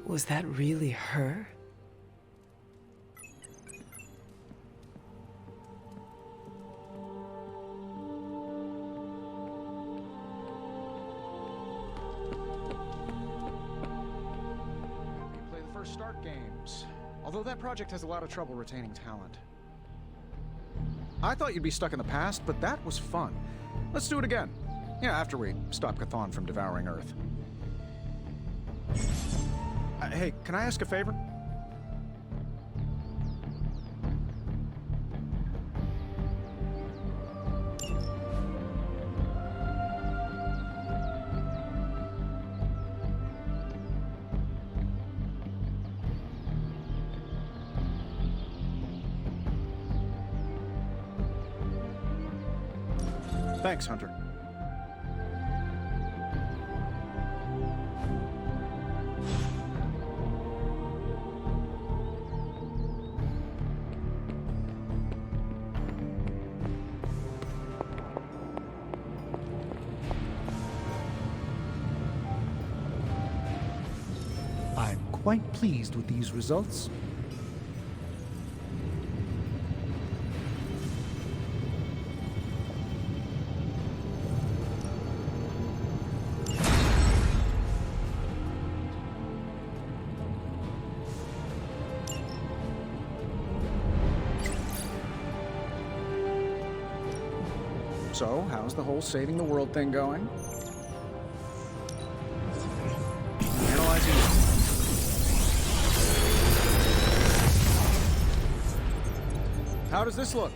Was that really her? Play the first Start Games. Although that project has a lot of trouble retaining talent. I thought you'd be stuck in the past, but that was fun. Let's do it again. Yeah, after we stop Chthon from devouring Earth. Hey, can I ask a favor? Thanks, Hunter. I'm quite pleased with these results. So, how's the whole saving the world thing going? Analyzing. How does this look?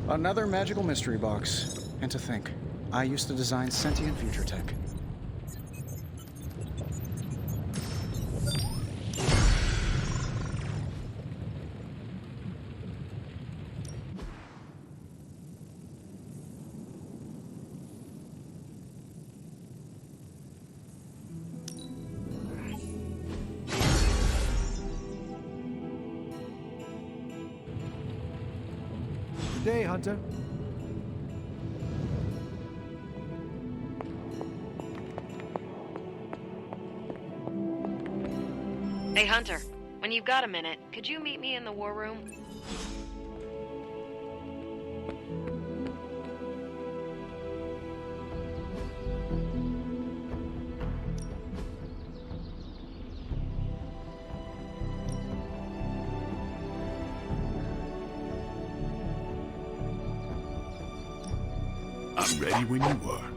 Another magical mystery box. And to think, I used to design sentient future tech. Good day, Hunter. Hey, Hunter. When you've got a minute, could you meet me in the war room? I'm ready when you are.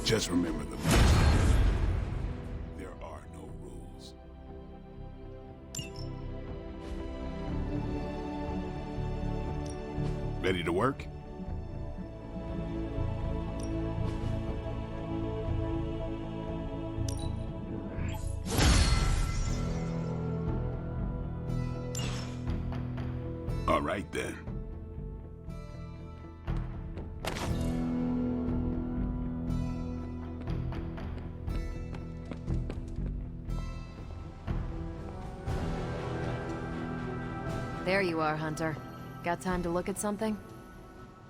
Just remember the there are no rules. Ready to work? All right then. There you are, Hunter. Got time to look at something?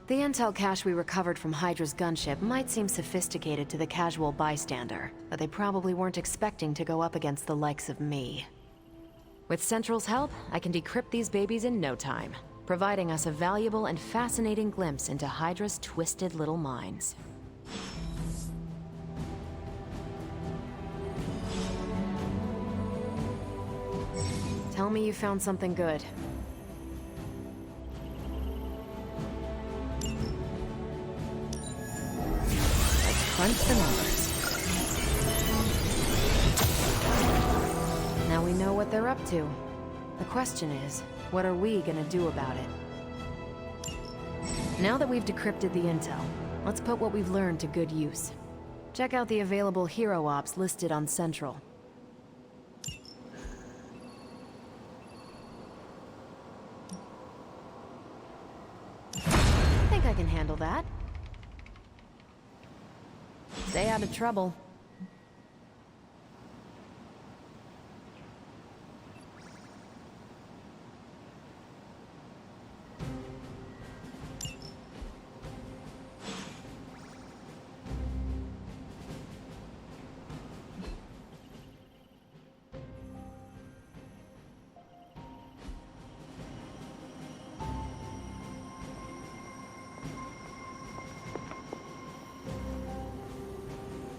The intel cache we recovered from Hydra's gunship might seem sophisticated to the casual bystander, but they probably weren't expecting to go up against the likes of me. With Central's help, I can decrypt these babies in no time, providing us a valuable and fascinating glimpse into Hydra's twisted little minds. Tell me you found something good. Crunch the numbers. Now we know what they're up to. The question is, what are we gonna do about it? Now that we've decrypted the intel, let's put what we've learned to good use. Check out the available hero ops listed on Central. I think I can that. Stay out of trouble.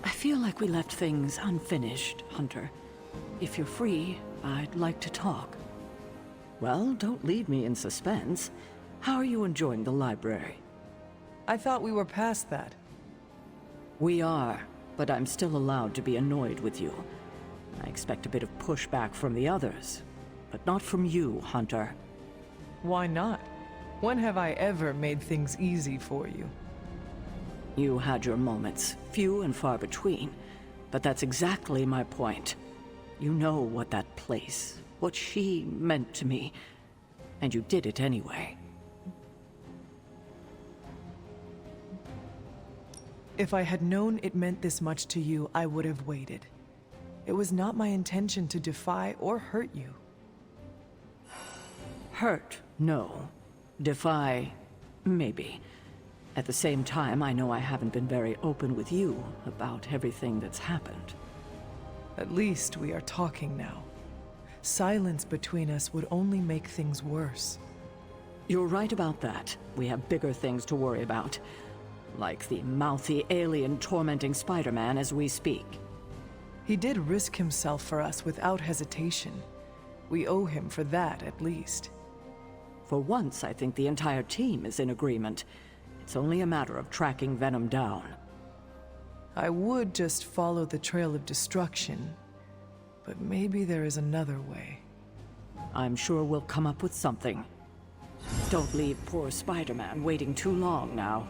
I feel like we left things unfinished, Hunter. If you're free, I'd like to talk. Well, don't leave me in suspense. How are you enjoying the library? I thought we were past that. We are, but I'm still allowed to be annoyed with you. I expect a bit of pushback from the others, but not from you, Hunter. Why not? When have I ever made things easy for you? You had your moments, few and far between, but that's exactly my point. You know what that place, what she meant to me, and you did it anyway. If I had known it meant this much to you, I would have waited. It was not my intention to defy or hurt you. Hurt, no. Defy, maybe. At the same time, I know I haven't been very open with you about everything that's happened. At least we are talking now. Silence between us would only make things worse. You're right about that. We have bigger things to worry about. Like the mouthy alien tormenting Spider-Man as we speak. He did risk himself for us without hesitation. We owe him for that, at least. For once, I think the entire team is in agreement. It's only a matter of tracking Venom down. I would just follow the trail of destruction, but maybe there is another way. I'm sure we'll come up with something. Don't leave poor Spider-Man waiting too long now.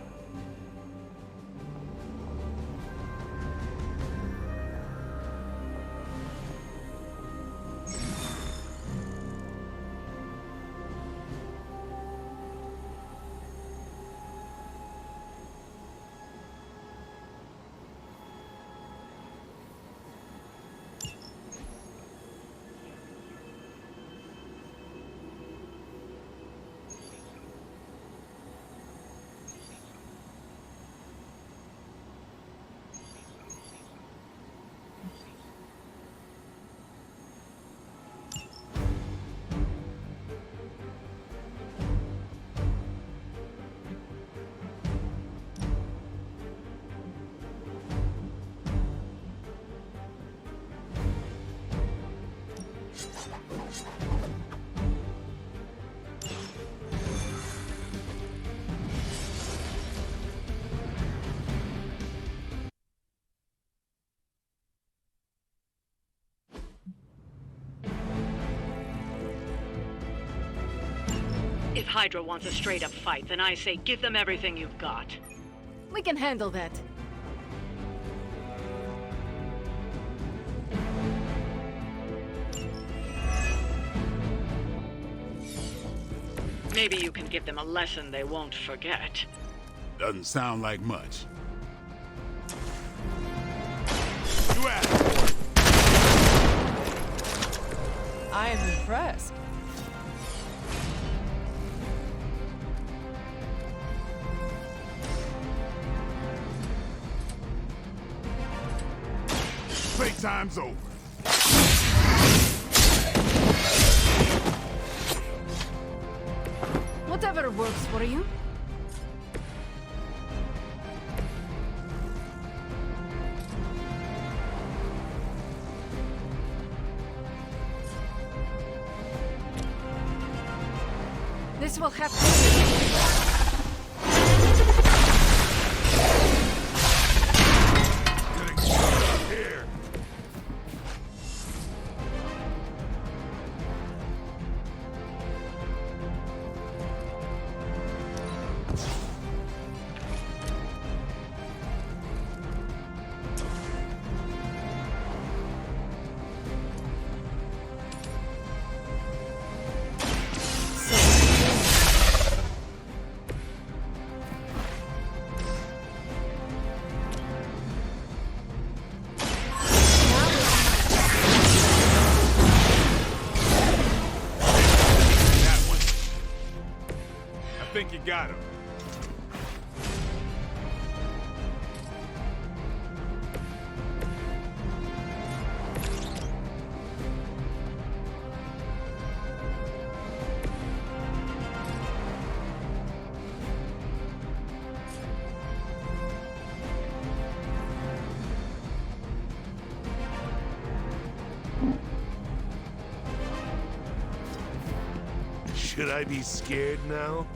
If Hydra wants a straight-up fight, then I say give them everything you've got. We can handle that. Maybe you can give them a lesson they won't forget. Doesn't sound like much. You asked for it. I am impressed. Playtime's over. Whatever works for you. This will have to... Here. got him. Should I be scared now?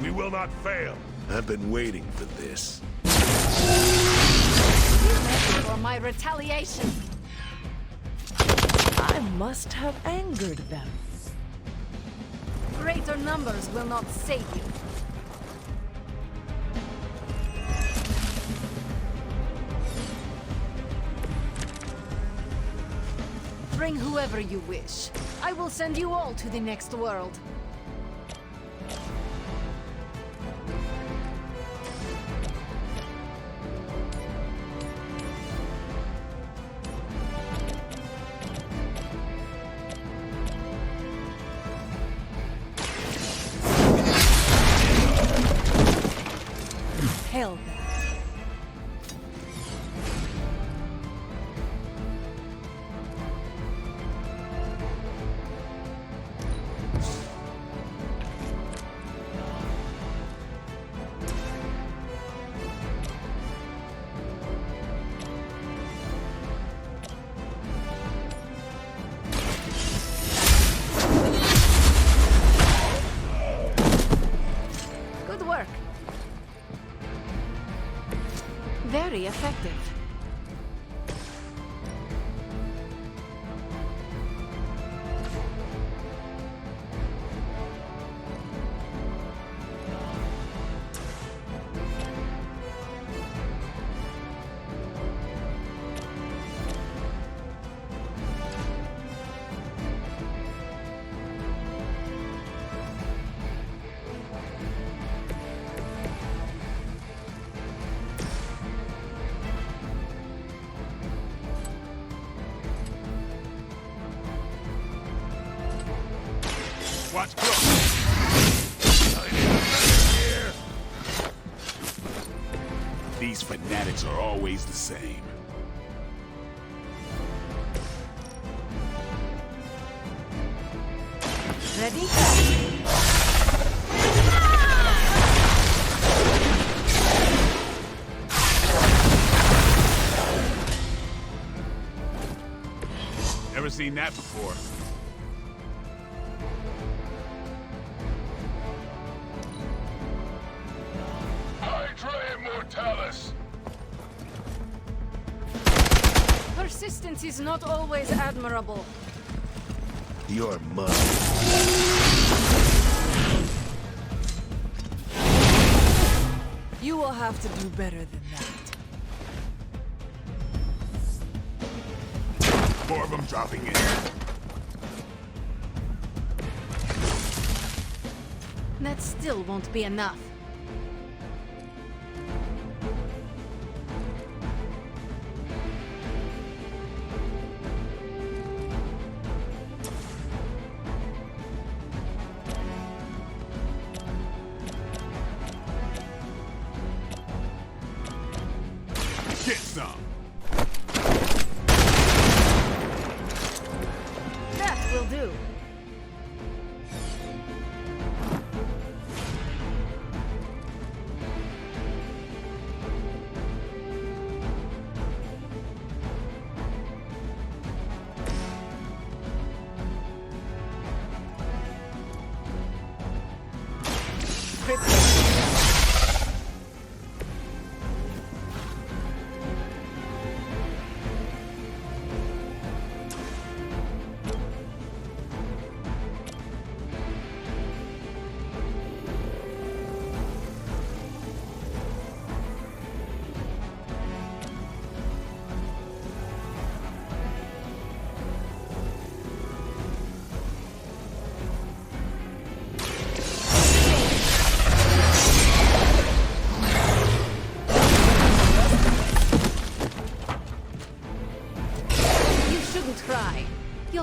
We will not fail. I've been waiting for this. For my retaliation. I must have angered them. Greater numbers will not save you. Bring whoever you wish. I will send you all to the next world. Hail them. Good work. Very effective. Watch close. Here. These fanatics are always the same. Ready? Never seen that before. Persistence is not always admirable. You're mine. You will have to do better than that. More of them dropping in. That still won't be enough. Get some. That will do.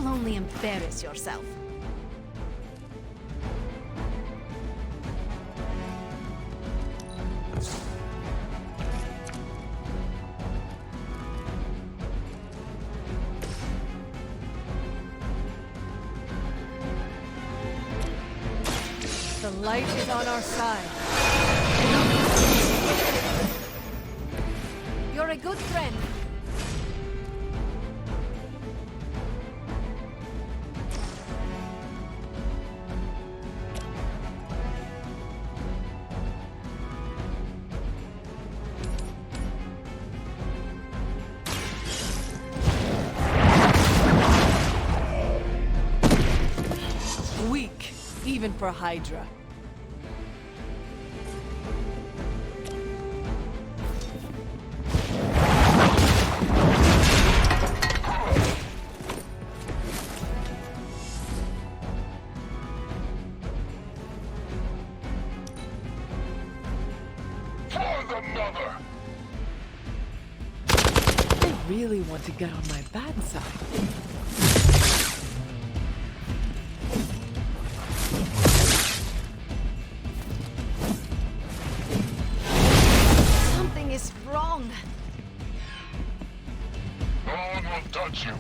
You'll only embarrass yourself. The light is on our side. You're a good friend. Weak, even for Hydra. They really want to get on my bad side. Something is wrong. No one will touch you.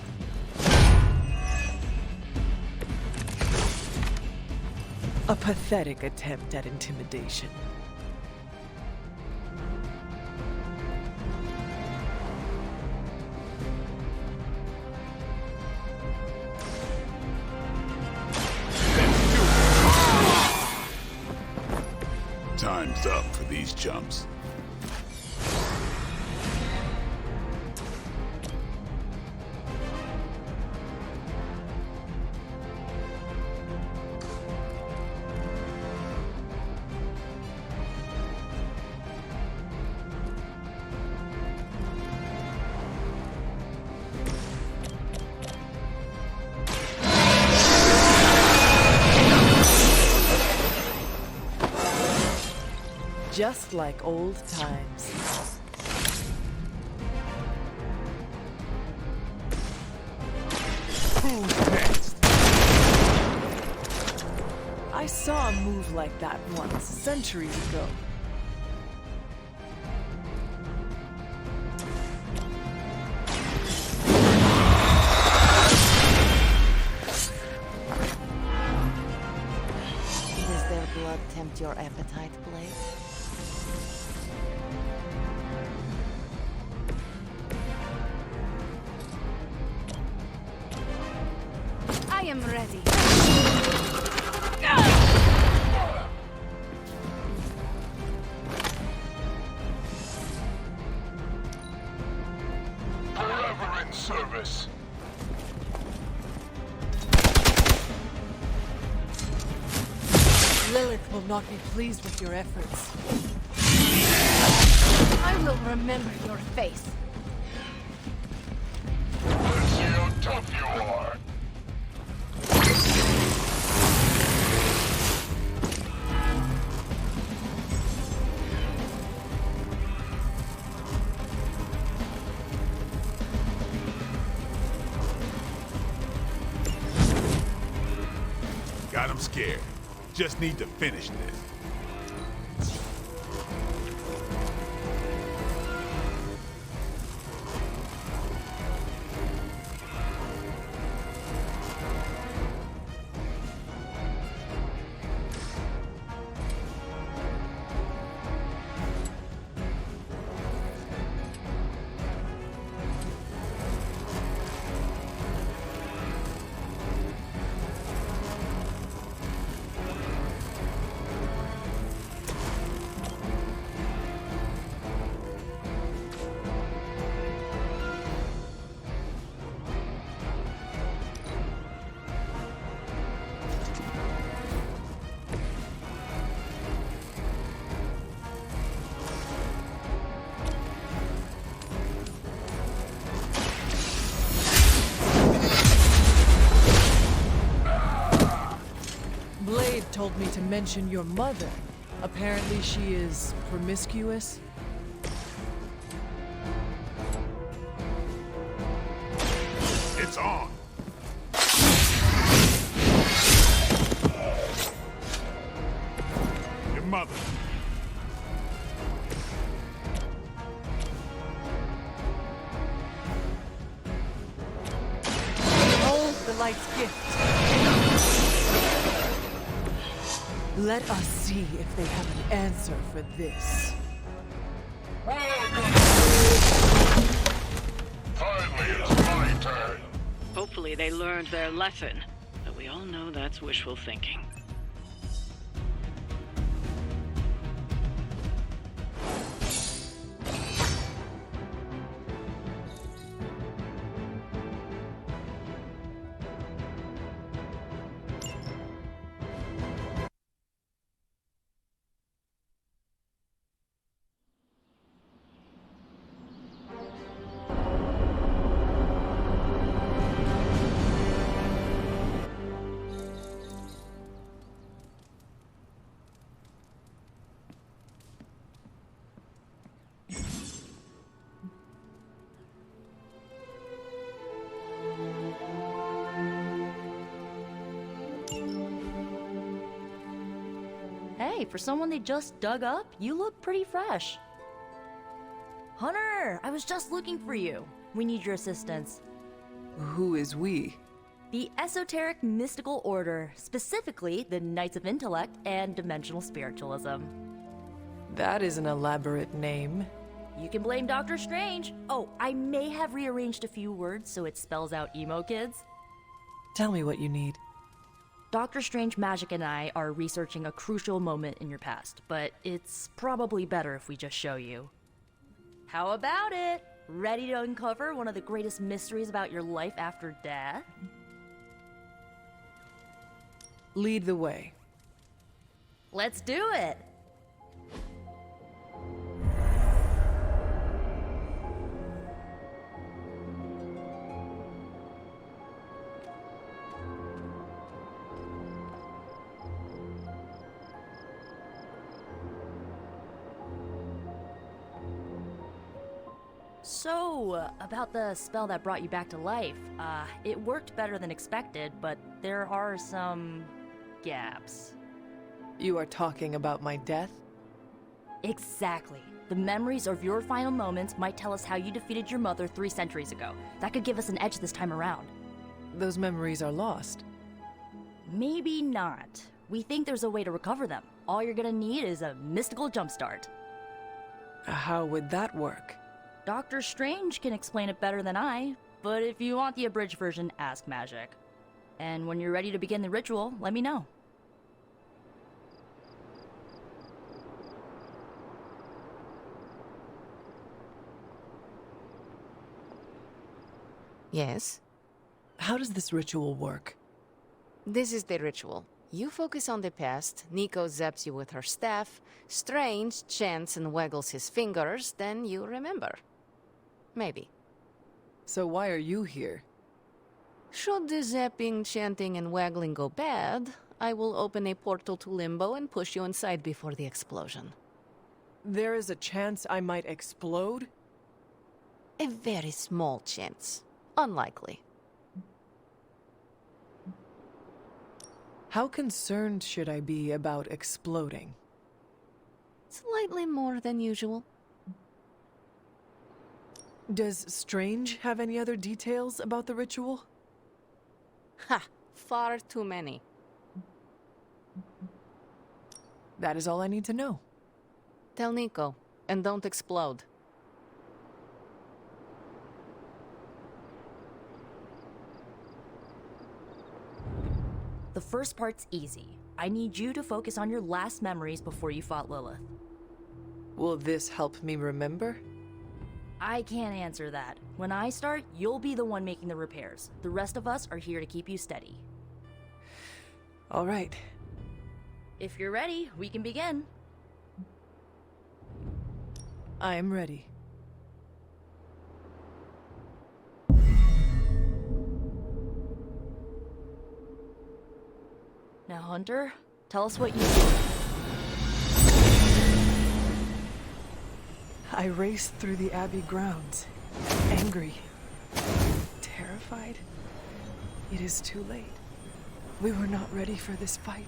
A pathetic attempt at intimidation. Time's up for these chumps. Just like old times. Who's next? I saw a move like that once, centuries ago. Does their blood tempt your appetite, Blade? I am ready. Forever in service. Lilith will not be pleased with your efforts. I will remember your face. Let's see how tough you are. Got him scared. Just need to finish this. Blade told me to mention your mother. Apparently she is promiscuous. It's on. mother. Hold the light's gift. Let us see if they have an answer for this. Finally, it's my turn. Hopefully they learned their lesson, but we all know that's wishful thinking. Hey, for someone they just dug up, you look pretty fresh. Hunter, I was just looking for you. We need your assistance. Who is we? The Esoteric Mystical Order, specifically the Knights of Intellect and Dimensional Spiritualism. That is an elaborate name. You can blame Doctor Strange. Oh, I may have rearranged a few words so it spells out emo kids. Tell me what you need. Doctor Strange Magic and I are researching a crucial moment in your past, but it's probably better if we just show you. How about it? Ready to uncover one of the greatest mysteries about your life after death? Lead the way. Let's do it! So, about the spell that brought you back to life, it worked better than expected, but there are some gaps. You are talking about my death? Exactly. The memories of your final moments might tell us how you defeated your mother 3 centuries ago. That could give us an edge this time around. Those memories are lost. Maybe not. We think there's a way to recover them. All you're gonna need is a mystical jumpstart. How would that work? Doctor Strange can explain it better than I, but if you want the abridged version, ask Magic. And when you're ready to begin the ritual, let me know. Yes? How does this ritual work? This is the ritual. You focus on the past, Nico zaps you with her staff, Strange chants and waggles his fingers, then you remember. Maybe. So why are you here? Should the zapping, chanting, and waggling go bad, I will open a portal to Limbo and push you inside before the explosion. There is a chance I might explode? A very small chance. Unlikely. How concerned should I be about exploding? Slightly more than usual. Does Strange have any other details about the ritual? Ha! Far too many. That is all I need to know. Tell Nico, and don't explode. The first part's easy. I need you to focus on your last memories before you fought Lilith. Will this help me remember? I can't answer that. When I start, you'll be the one making the repairs. The rest of us are here to keep you steady. All right. If you're ready, we can begin. I am ready. Now, Hunter, tell us what you see. I raced through the Abbey grounds, angry, terrified. It is too late. We were not ready for this fight.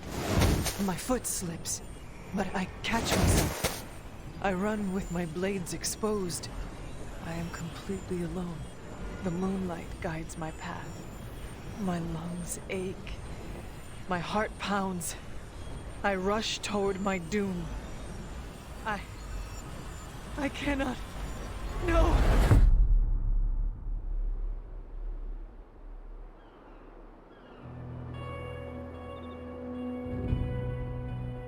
My foot slips. But I catch myself. I run with my blades exposed. I am completely alone. The moonlight guides my path. My lungs ache. My heart pounds. I rush toward my doom. I cannot. No!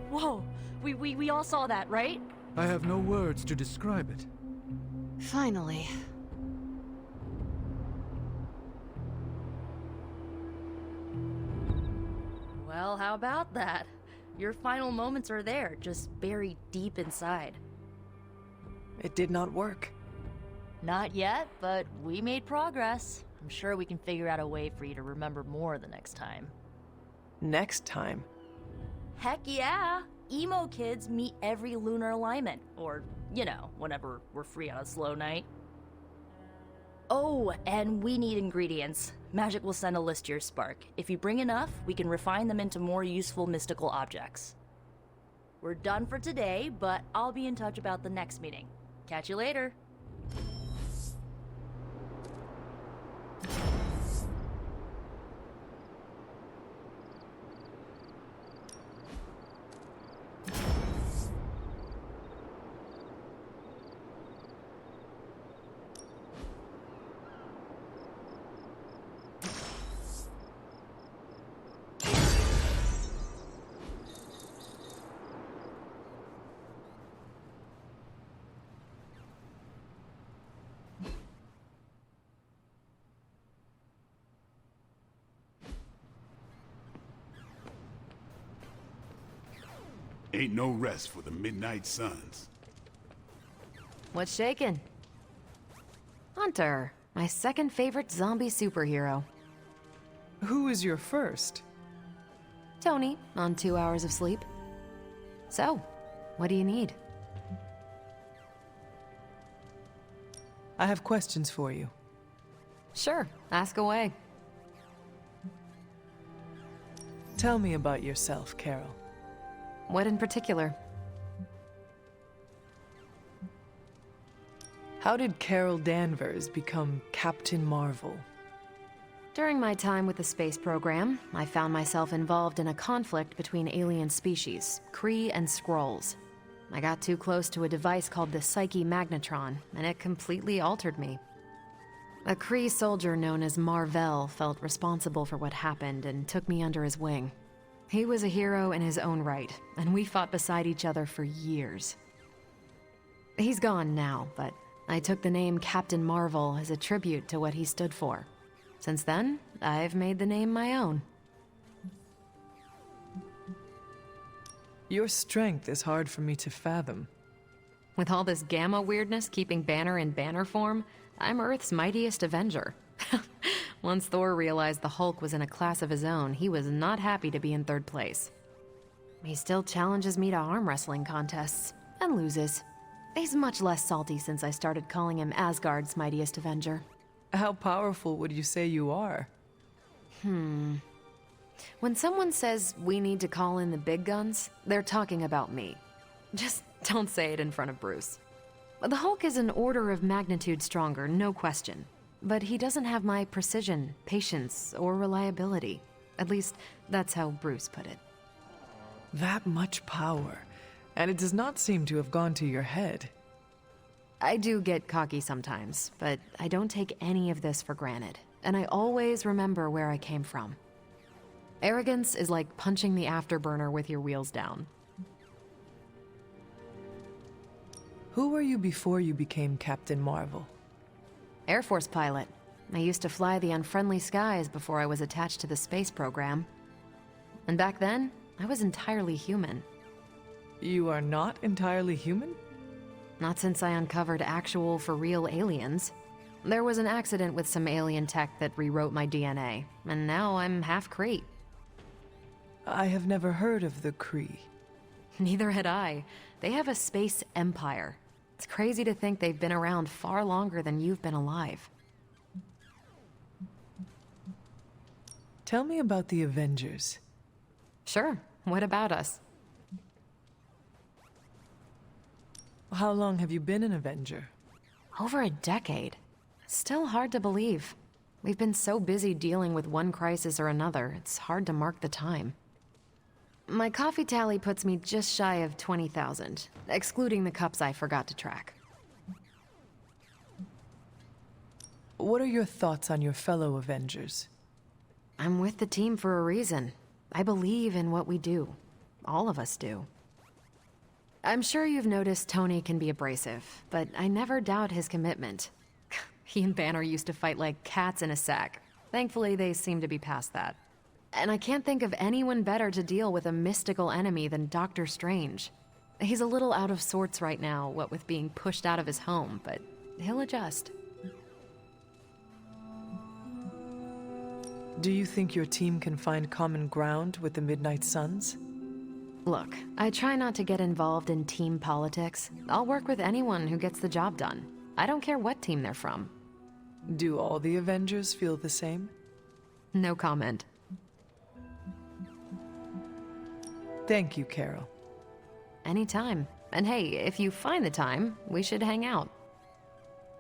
Whoa! We all saw that, right? I have no words to describe it. Finally. Well, how about that? Your final moments are there, just buried deep inside. It did not work. Not yet, but we made progress. I'm sure we can figure out a way for you to remember more the next time. Next time. Heck yeah! Emo kids meet every lunar alignment, or, you know, whenever we're free on a slow night. Oh, and we need ingredients. Magic will send a list to your spark. If you bring enough, we can refine them into more useful mystical objects. We're done for today, but I'll be in touch about the next meeting. Catch you later. Ain't no rest for the Midnight Suns. What's shaking? Hunter, my second favorite zombie superhero. Who is your first? Tony, on 2 hours of sleep. So, what do you need? I have questions for you. Sure, ask away. Tell me about yourself, Carol. What in particular? How did Carol Danvers become Captain Marvel? During my time with the space program, I found myself involved in a conflict between alien species, Kree and Skrulls. I got too close to a device called the Psyche Magnetron, and it completely altered me. A Kree soldier known as Marvel felt responsible for what happened and took me under his wing. He was a hero in his own right, and we fought beside each other for years. He's gone now, but I took the name Captain Marvel as a tribute to what he stood for. Since then, I've made the name my own. Your strength is hard for me to fathom. With all this gamma weirdness keeping Banner in banner form, I'm Earth's mightiest Avenger. Once Thor realized the Hulk was in a class of his own, he was not happy to be in third place. He still challenges me to arm wrestling contests, and loses. He's much less salty since I started calling him Asgard's mightiest Avenger. How powerful would you say you are? When someone says we need to call in the big guns, they're talking about me. Just don't say it in front of Bruce. The Hulk is an order of magnitude stronger, no question. But he doesn't have my precision, patience, or reliability. At least, that's how Bruce put it. That much power, and it does not seem to have gone to your head. I do get cocky sometimes, but I don't take any of this for granted, and I always remember where I came from. Arrogance is like punching the afterburner with your wheels down. Who were you before you became Captain Marvel? Air Force pilot. I used to fly the unfriendly skies before I was attached to the space program. And back then, I was entirely human. You are not entirely human? Not since I uncovered actual, for real aliens. There was an accident with some alien tech that rewrote my DNA, and now I'm half Kree. I have never heard of the Kree. Neither had I. They have a space empire. It's crazy to think they've been around far longer than you've been alive. Tell me about the Avengers. Sure. What about us? How long have you been an Avenger? Over a decade. Still hard to believe. We've been so busy dealing with one crisis or another, it's hard to mark the time. My coffee tally puts me just shy of 20,000, excluding the cups I forgot to track. What are your thoughts on your fellow Avengers? I'm with the team for a reason. I believe in what we do. All of us do. I'm sure you've noticed Tony can be abrasive, but I never doubt his commitment. He and Banner used to fight like cats in a sack. Thankfully, they seem to be past that. And I can't think of anyone better to deal with a mystical enemy than Doctor Strange. He's a little out of sorts right now, what with being pushed out of his home, but he'll adjust. Do you think your team can find common ground with the Midnight Suns? Look, I try not to get involved in team politics. I'll work with anyone who gets the job done. I don't care what team they're from. Do all the Avengers feel the same? No comment. Thank you, Carol. Anytime. And hey, if you find the time, we should hang out.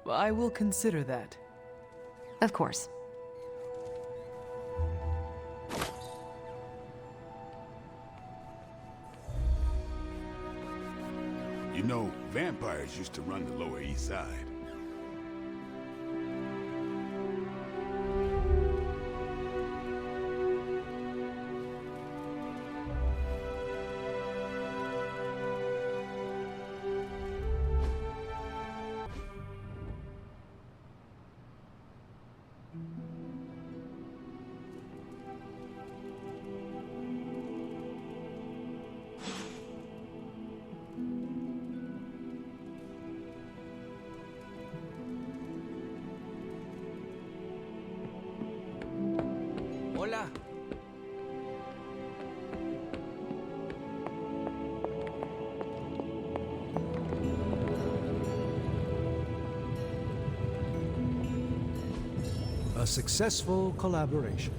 I will consider that. Of course. You know, vampires used to run the Lower East Side. Hola. A successful collaboration.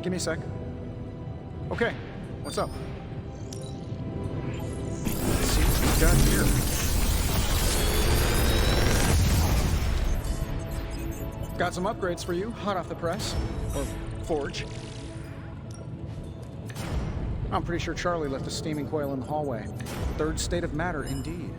Give me a sec. Okay, what's up? Let's see what we've got here. Got some upgrades for you, hot off the press. Or forge. I'm pretty sure Charlie left a steaming coil in the hallway. Third state of matter, indeed.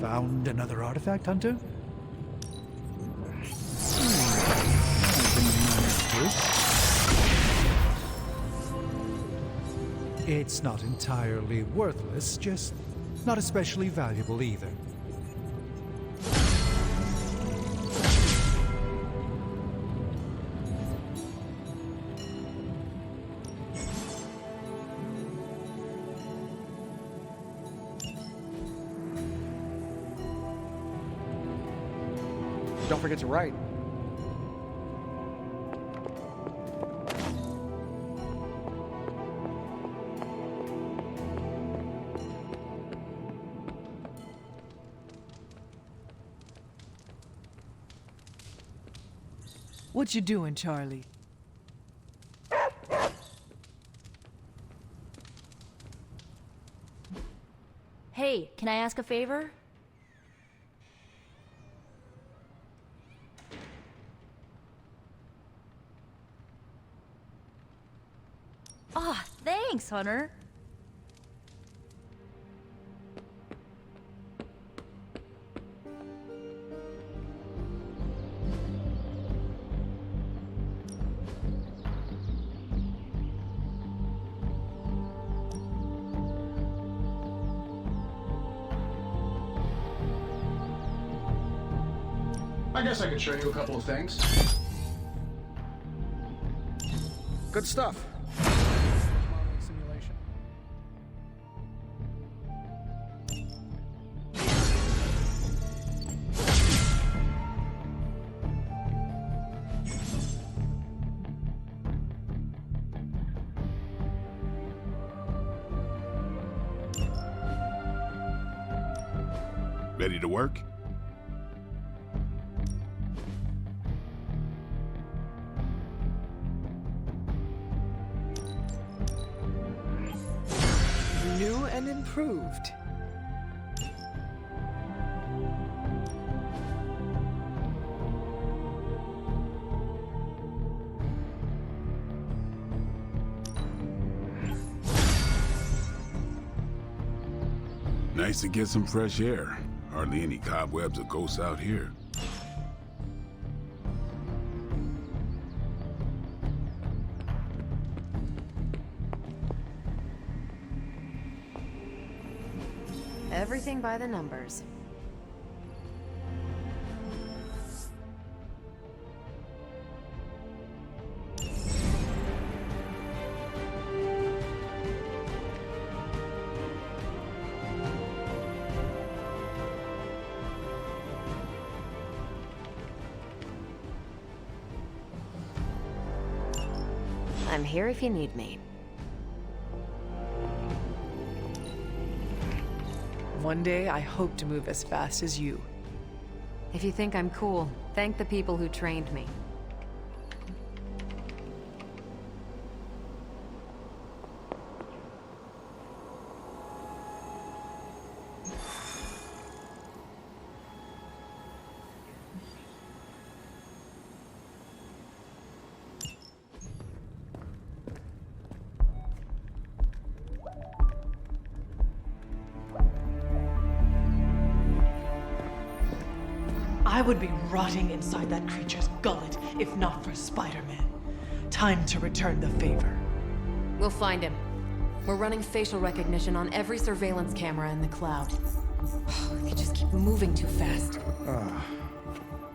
Found another artifact, Hunter? It's not entirely worthless, just not especially valuable either. Don't forget to write. What you doing, Charlie? Hey, can I ask a favor? Ah, thanks, Hunter. I guess I could show you a couple of things. Good stuff. Ready to work? New and improved. Nice to get some fresh air. Hardly any cobwebs or ghosts out here. Everything by the numbers. I'm here if you need me. One day, I hope to move as fast as you. If you think I'm cool, thank the people who trained me. I would be rotting inside that creature's gullet if not for Spider-Man. Time to return the favor. We'll find him. We're running facial recognition on every surveillance camera in the cloud. They just keep moving too fast.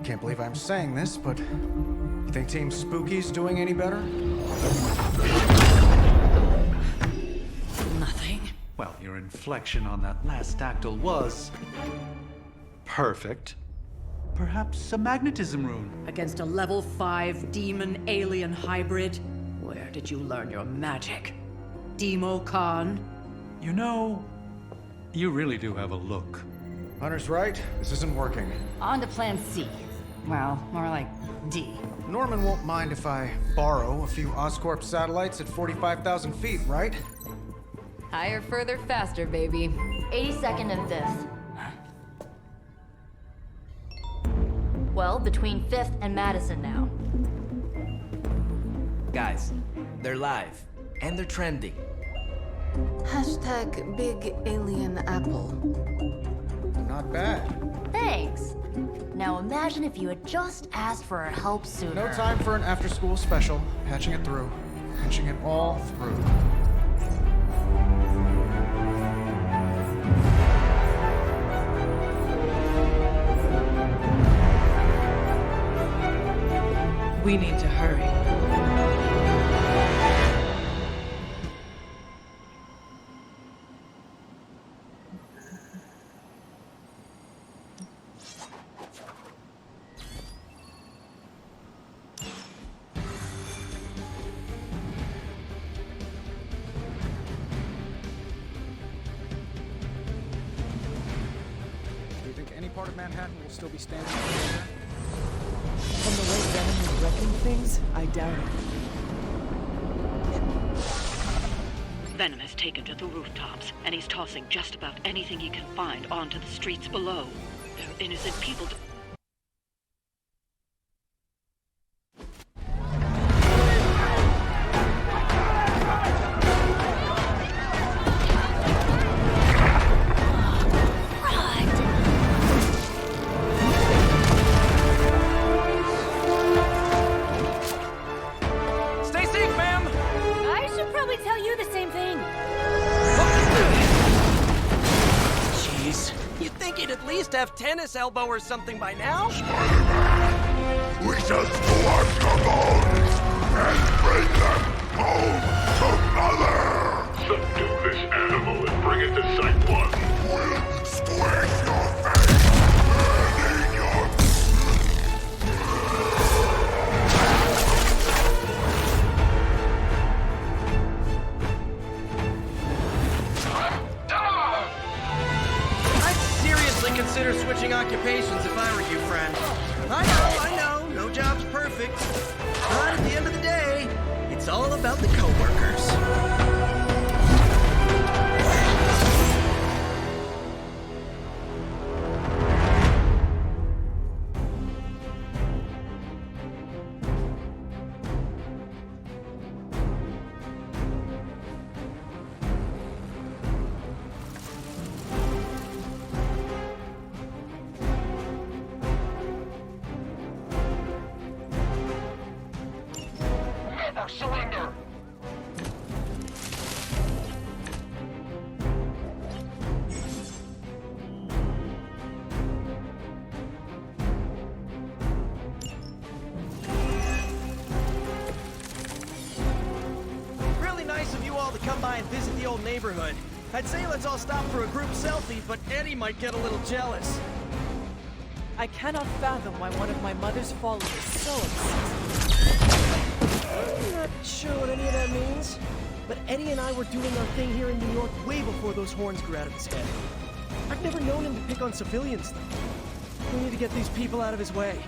Can't believe I'm saying this, but you think Team Spooky's doing any better? Nothing. Well, your inflection on that last dactyl was perfect. Perhaps a magnetism rune. Against a level 5 demon alien hybrid? Where did you learn your magic? Demo Khan? You know, you really do have a look. Hunter's right. This isn't working. On to plan C. Well, more like D. Norman won't mind if I borrow a few Oscorp satellites at 45,000 feet, right? Higher, further, faster, baby. 82nd and 5th. Well, between 5th and Madison now. Guys, they're live. And they're trending. Hashtag Big Alien Apple. Not bad. Thanks. Now imagine if you had just asked for our help sooner. No time for an after-school special. Patching it through. Patching it all through. We need to hurry. Do you think any part of Manhattan will still be standing out there? From the way Venom is wrecking things, I doubt it. Venom has taken to the rooftops, and he's tossing just about anything he can find onto the streets below. There are innocent people. Have tennis elbow or something by now? Spider-Man, we shall thwart your bones and bring them home to Mother! Subdue this animal and bring it to Site 1. We'll squish your face and eat your... I'd seriously consider switching occupations if I were you, friend. I know, no job's perfect. But at the end of the day, it's all about the coworkers. Never surrender! Really nice of you all to come by and visit the old neighborhood. I'd say let's all stop for a group selfie, but Eddie might get a little jealous. I cannot fathom why one of my mother's followers is so obsessed. I'm not sure what any of that means, but Eddie and I were doing our thing here in New York way before those horns grew out of his head. I've never known him to pick on civilians, though. We need to get these people out of his way.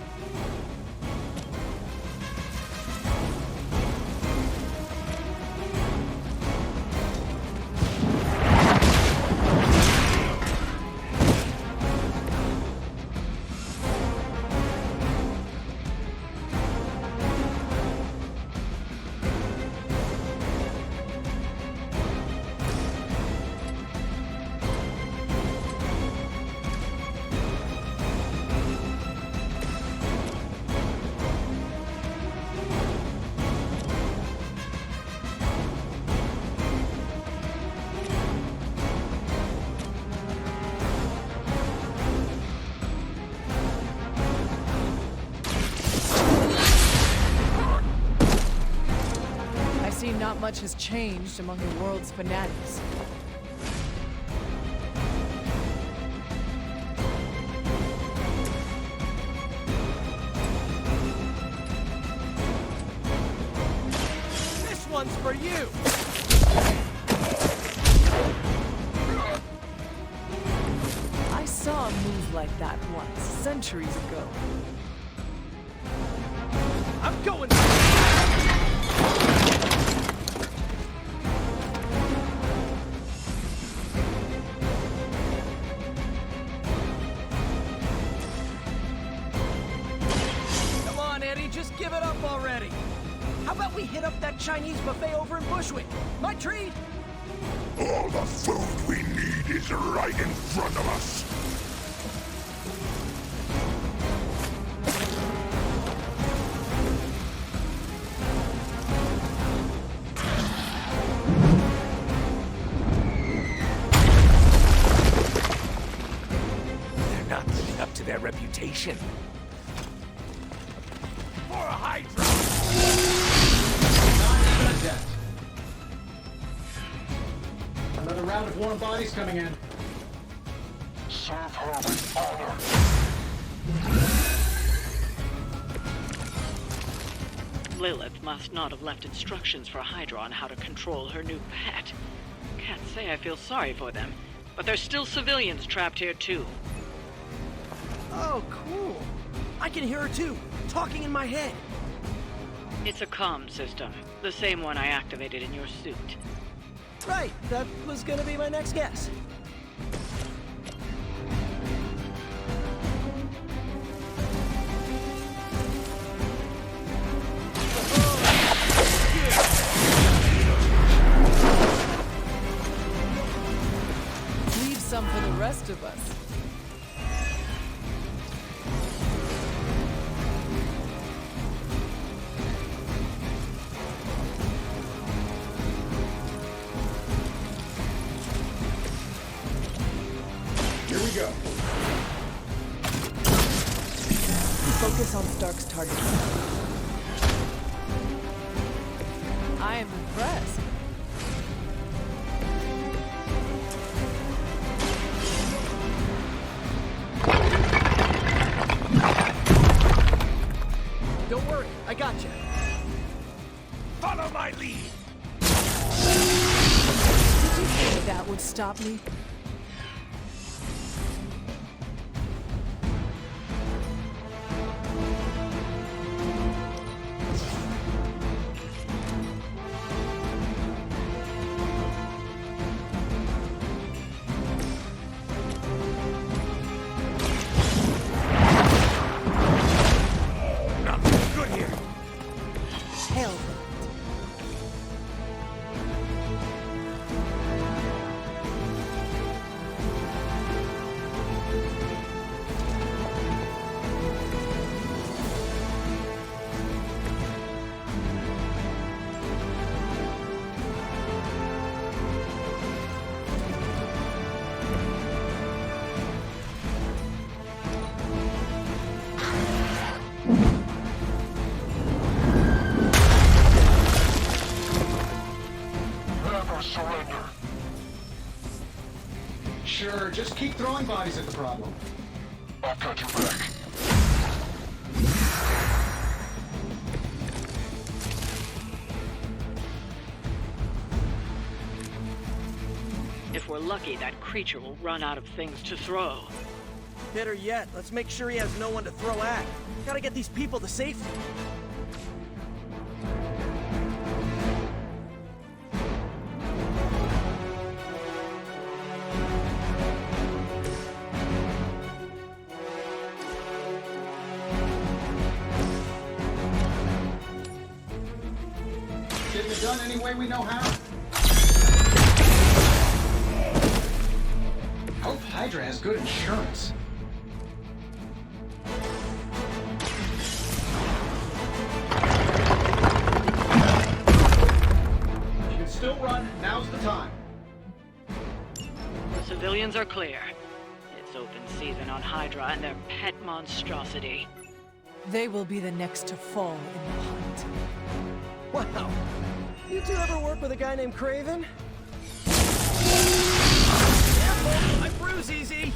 Not much has changed among the world's fanatics. This one's for you! I saw a move like that once, centuries ago. I'm going! Just give it up already. How about we hit up that Chinese buffet over in Bushwick? My treat! All the food we need is right in front of us. They're not living up to their reputation. Another round of warm bodies coming in. Serve her with honor. Lilith must not have left instructions for Hydra on how to control her new pet. Can't say I feel sorry for them, but there's still civilians trapped here too. Oh, cool. I can hear her too, talking in my head. It's a comm system, the same one I activated in your suit. Right, that was gonna be my next guess. Leave some for the rest of us. Focus on Stark's target. I am impressed. Don't worry, I got you. Follow my lead. Did you think that would stop me? Sure, just keep throwing bodies at the problem. I've got your back. If we're lucky, that creature will run out of things to throw. Better yet, let's make sure he has no one to throw at. Gotta get these people to safety. Getting it done any way we know how. Hope Hydra has good insurance. You can still run. Now's the time. The civilians are clear. It's open season on Hydra and their pet monstrosity. They will be the next to fall in the hunt. Wow. You two ever work with a guy named Craven? Careful! I bruise easy!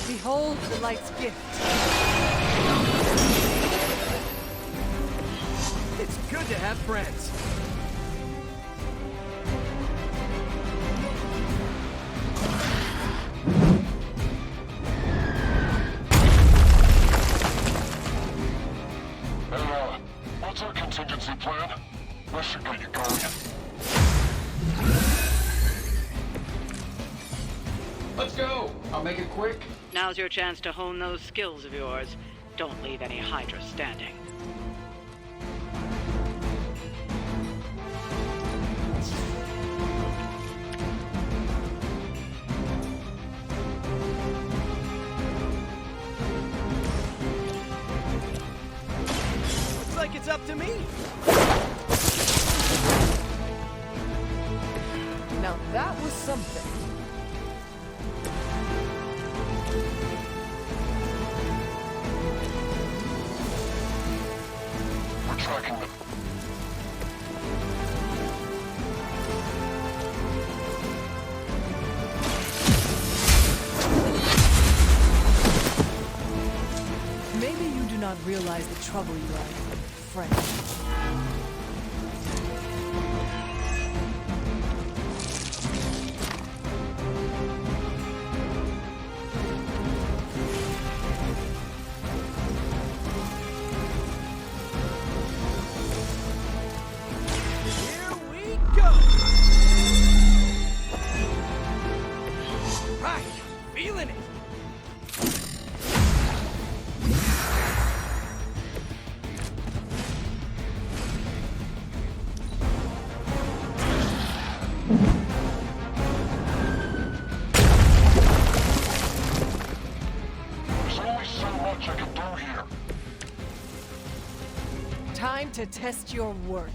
Behold the light's gift. It's good to have friends. What's our contingency plan? This should get you going. Let's go. I'll make it quick. Now's your chance to hone those skills of yours. Don't leave any Hydra standing. Looks like it's up to me. Now that was something. We're tracking them. Maybe you do not realize the trouble you are in, friend. Here we go! Right, feeling it. There's only so much I can do here. Time to test your worth.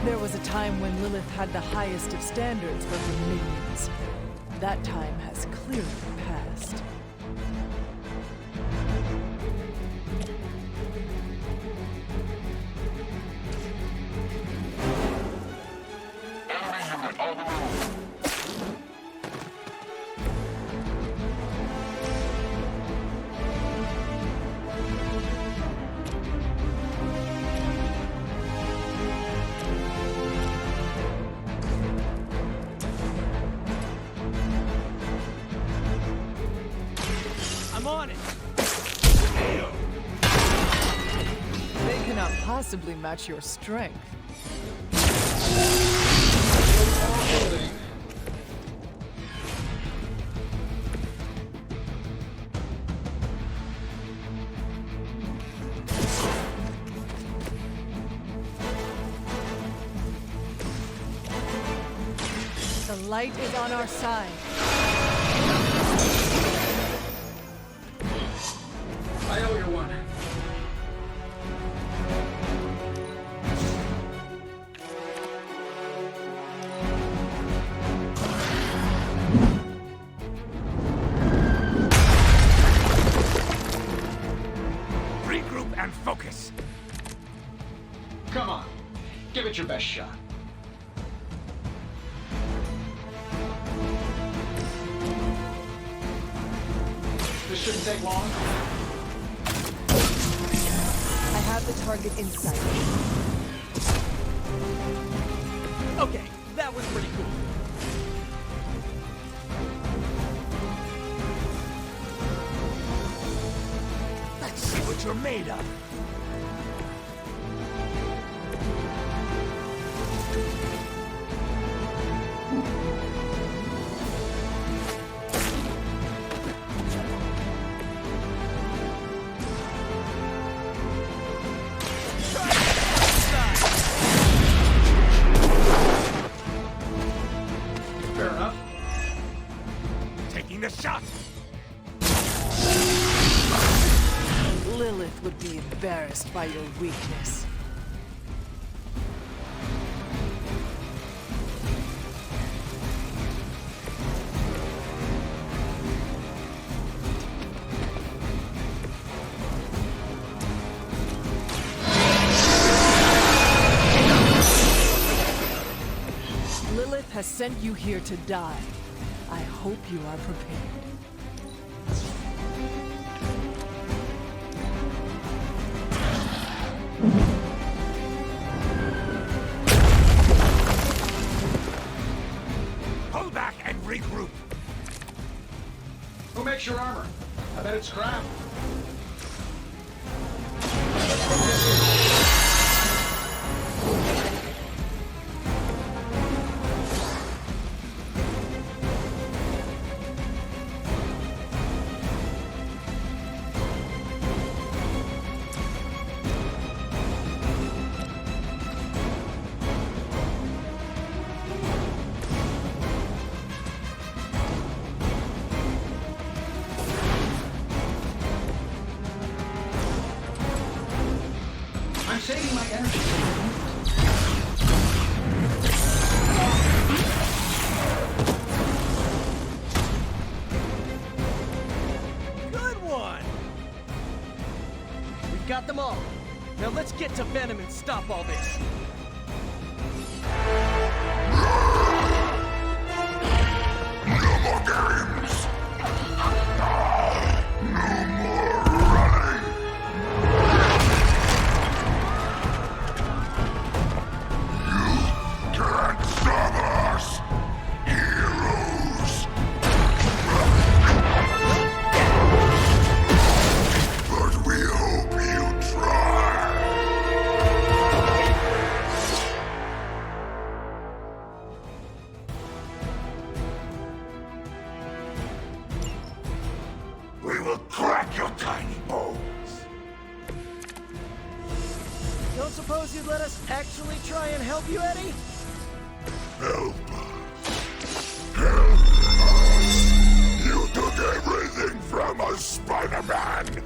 There was a time when Lilith had the highest of standards for her minions. That time has clearly passed. Enemy unit on the move. I'm on it. They cannot possibly match your strength. light is on our side. I owe you one. Regroup and focus. Come on, give it your best shot. This shouldn't take long. I have the target in sight. Okay, that was pretty cool. Let's see what you're made of. Fair enough. Taking the shot. Lilith would be embarrassed by your weakness. Lilith has sent you here to die. I hope you are prepared. Pull back and regroup. Who makes your armor? I bet it's crap. I'm saving my energy. Good one! We've got them all. Now let's get to Venom and stop all this. No more games. No more running. You can't stop us, heroes. But we hope you try. We will crack your tiny bones. Don't suppose you'd let us actually try and help you, Eddie? Help us. Help us. You took everything from us, Spider-Man.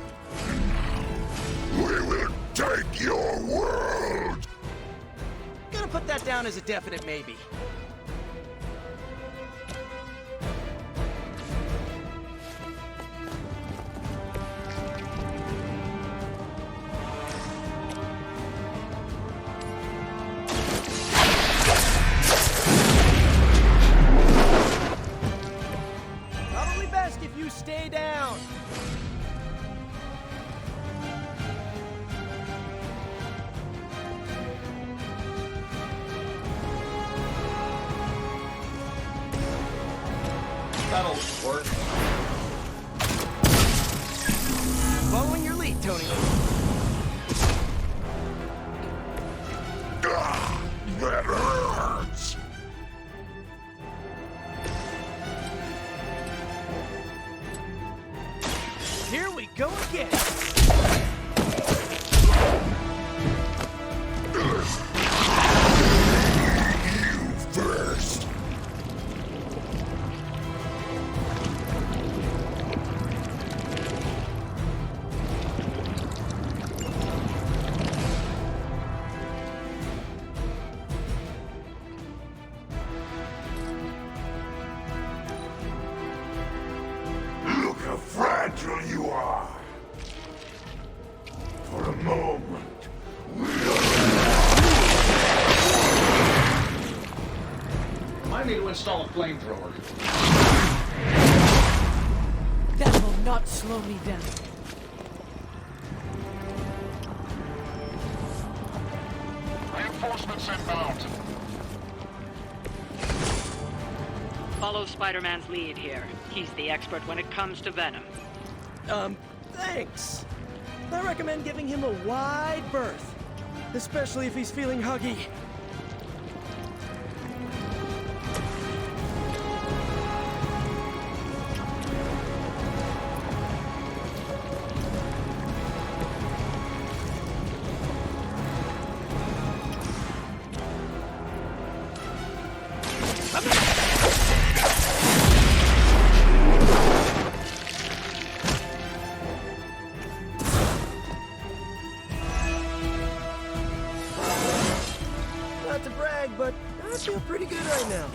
We will take your world. Gonna put that down as a definite maybe. Probably best if you stay down. That'll work. Following your lead, Tony. That hurts. Here we go again. You first. flamethrower. That will not slow me down. Reinforcements inbound. Follow Spider-Man's lead here. He's the expert when it comes to Venom. Thanks. I recommend giving him a wide berth, especially if he's feeling huggy. Not to brag, but I feel pretty good right now.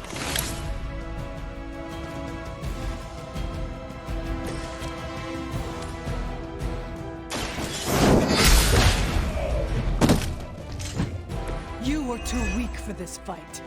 You are too weak for this fight.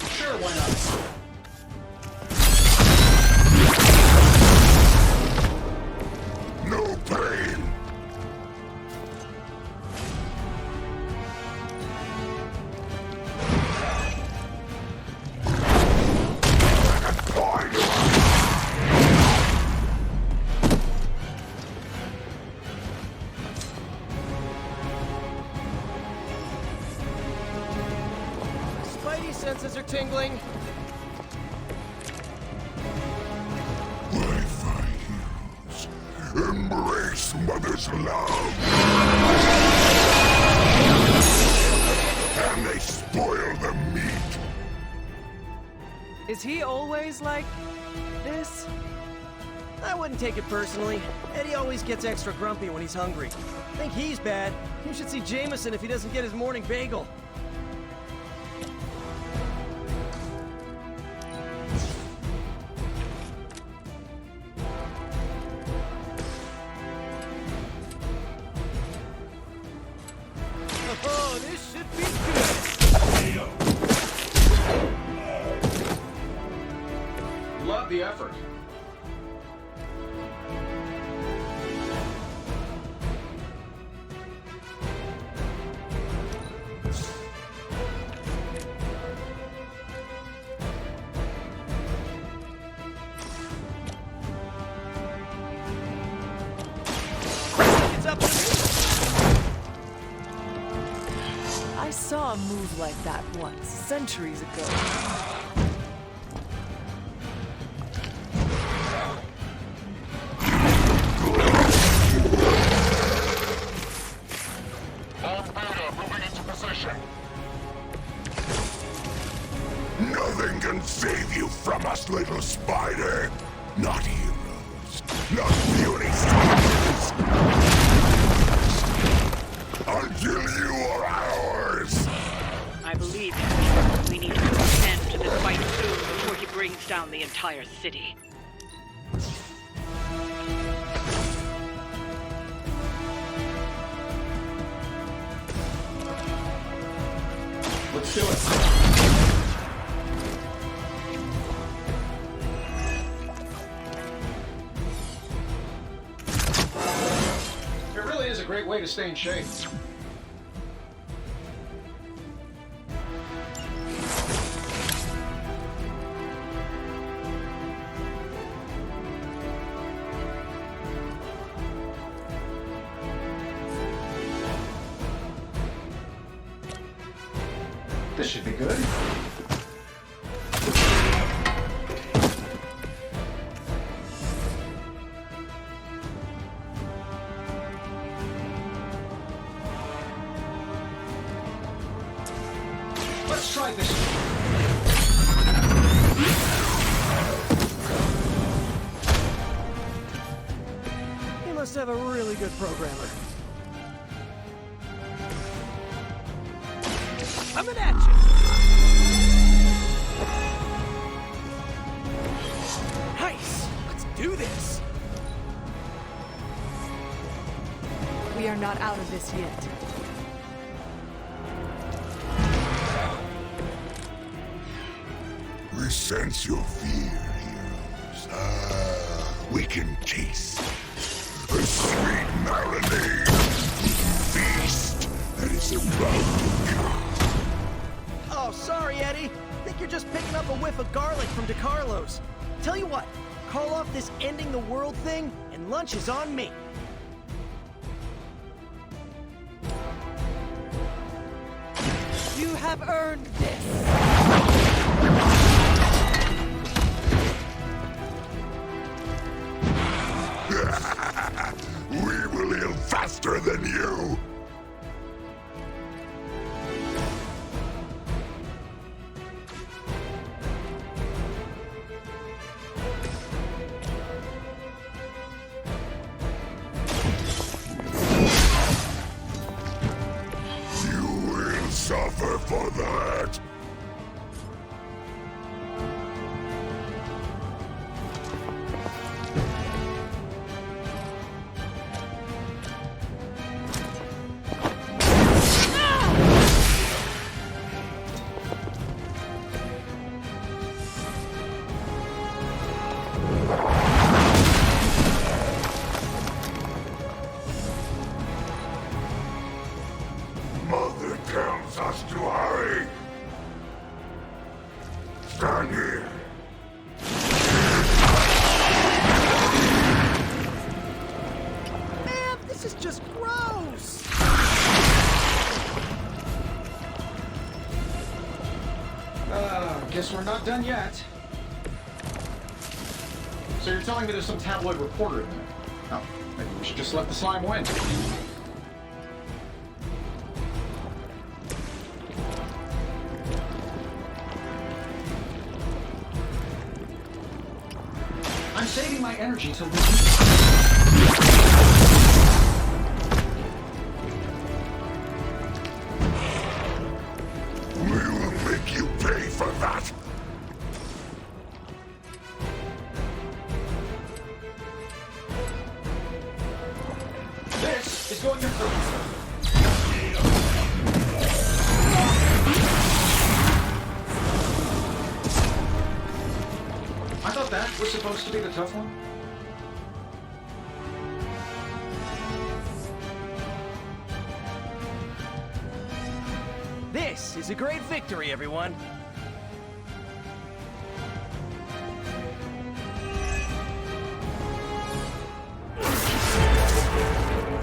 Sure, why not? No pain. Spidey senses are tingling. Wi-Fi heroes, embrace Mother's love. And they spoil the meat. Is he always like this? I wouldn't take it personally. Eddie always gets extra grumpy when he's hungry. Think he's bad. You should see Jameson if he doesn't get his morning bagel. Oh, this should be good. Love the effort. It's up to me. I saw a move like that once, centuries ago. On Beta, moving into position. Nothing can save you from us, little spider. Not heroes, not beauty stars. Until you are ours. I believe him. We need to put an end to this fight soon before he brings down the entire city. Let's do it. It really is a great way to stay in shape. This should be good. Let's try this. He must must have a really good programmer. Coming at you! Nice! Let's do this! We are not out of this yet. We sense your fear, heroes. We can taste the sweet marinade feast that is about to come. Oh, sorry, Eddie. Think you're just picking up a whiff of garlic from DeCarlo's. Tell you what, call off this ending the world thing, and lunch is on me. You have earned this! We will heal faster than you! You will suffer for that! Mother tells us to hurry! Stand here! Man, this is just gross! Guess we're not done yet. So you're telling me there's some tabloid reporter in there? Oh, maybe we should just let the slime win. I'm saving my energy till We will make you pay for that! This is going to hurt. I thought that was supposed to be the tough one. This is a great victory, everyone.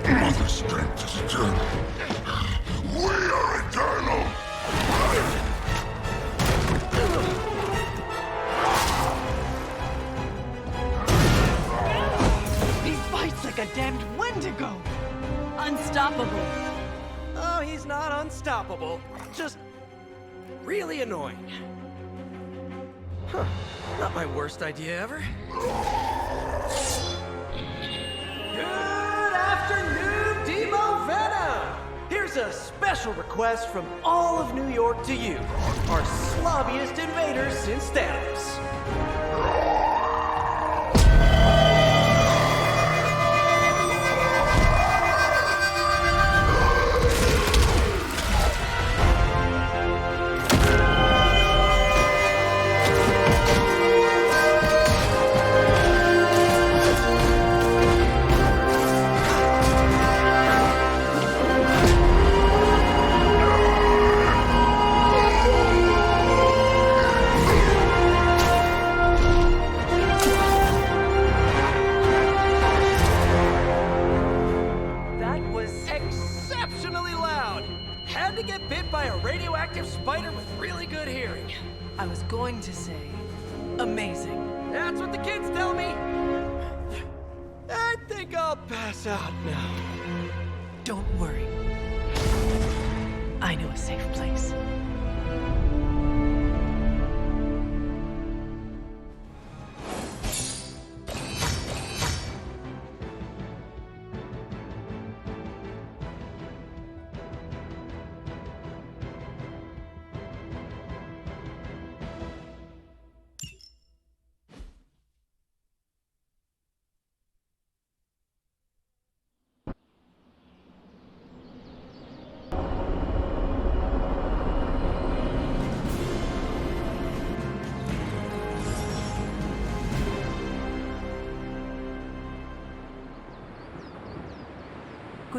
Mother strength is eternal. We are eternal! He fights like a damned Wendigo! Unstoppable. Oh, he's not unstoppable. Just really annoying. Huh. Not my worst idea ever. Good afternoon, Demo Venom! Here's a special request from all of New York to you, our slobbiest invaders since Thanos. Spider with really good hearing. I was going to say, amazing. That's what the kids tell me. I think I'll pass out now. Don't worry. I know a safe place.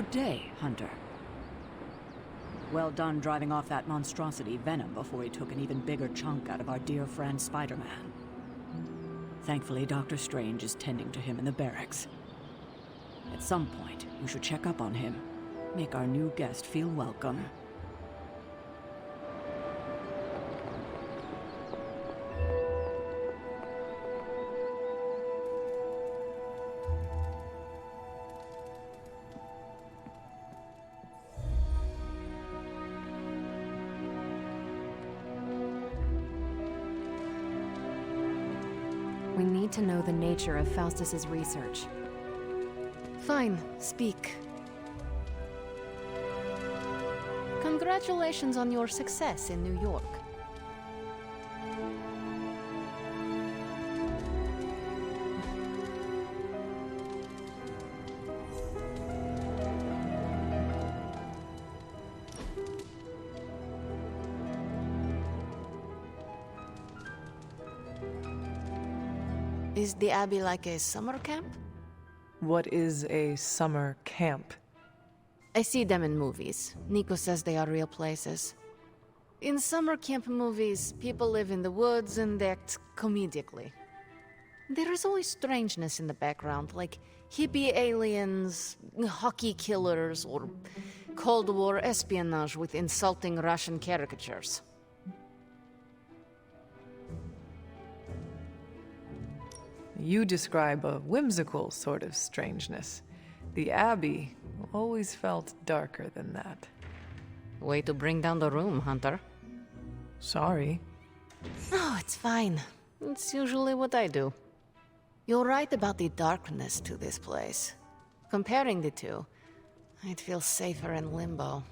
Good day, Hunter. Well done driving off that monstrosity Venom before he took an even bigger chunk out of our dear friend Spider-Man. Thankfully, Dr. Strange is tending to him in the barracks. At some point, you should check up on him. Make our new guest feel welcome. We need to know the nature of Faustus's research. Fine, speak. Congratulations on your success in New York. Is the Abbey like a summer camp? What is a summer camp? I see them in movies. Nico says they are real places. In summer camp movies, people live in the woods and act comedically. There is always strangeness in the background, like hippie aliens, hockey killers, or Cold War espionage with insulting Russian caricatures. You describe a whimsical sort of strangeness. The Abbey always felt darker than that. Way to bring down the room, Hunter. Sorry. Oh, it's fine. It's usually what I do. You're right about the darkness to this place. Comparing the two, I'd feel safer in Limbo.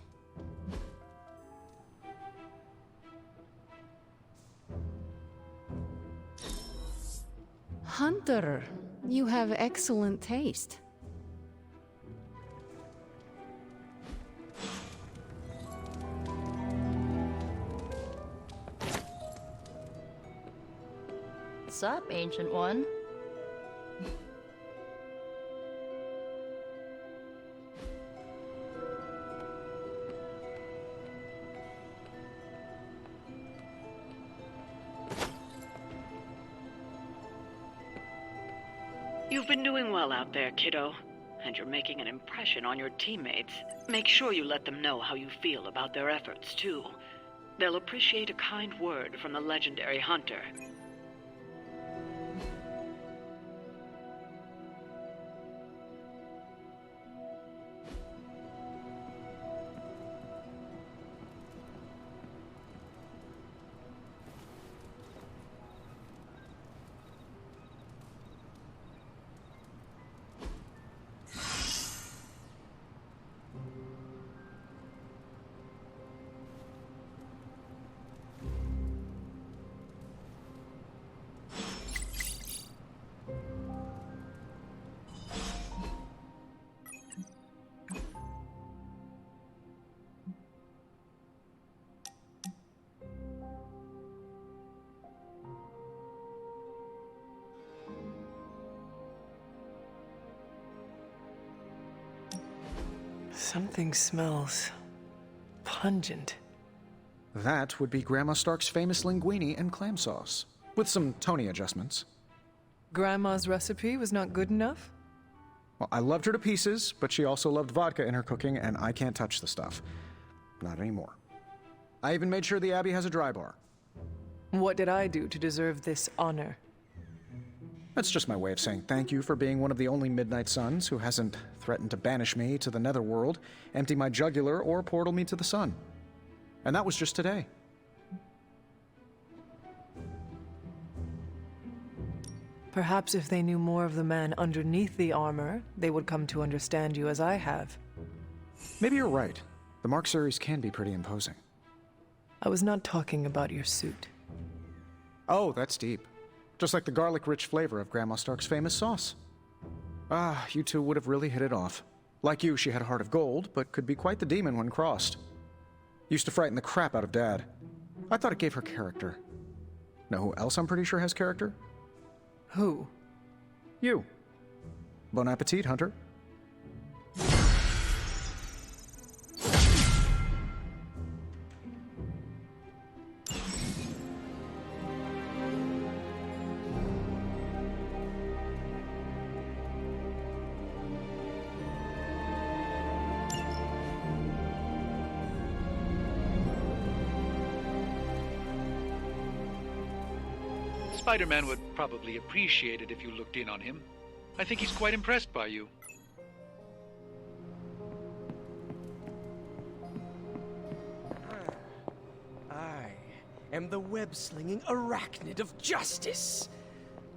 Hunter, you have excellent taste. What's up, Ancient One? You've been doing well out there, kiddo. And you're making an impression on your teammates. Make sure you let them know how you feel about their efforts, too. They'll appreciate a kind word from the legendary Hunter. Something smells pungent. That would be Grandma Stark's famous linguine and clam sauce, with some Tony adjustments. Grandma's recipe was not good enough? Well, I loved her to pieces, but she also loved vodka in her cooking, and I can't touch the stuff. Not anymore. I even made sure the Abbey has a dry bar. What did I do to deserve this honor? That's just my way of saying thank you for being one of the only Midnight Suns who hasn't threatened to banish me to the Netherworld, empty my jugular, or portal me to the sun. And that was just today. Perhaps if they knew more of the man underneath the armor, they would come to understand you as I have. Maybe you're right. The Mark series can be pretty imposing. I was not talking about your suit. Oh, that's deep. Just like the garlic-rich flavor of Grandma Stark's famous sauce. Ah, you two would have really hit it off. Like you, she had a heart of gold, but could be quite the demon when crossed. Used to frighten the crap out of Dad. I thought it gave her character. Know who else I'm pretty sure has character? Who? You. Bon appetit, Hunter. Spider-Man would probably appreciate it if you looked in on him. I think he's quite impressed by you. I am the web-slinging arachnid of justice.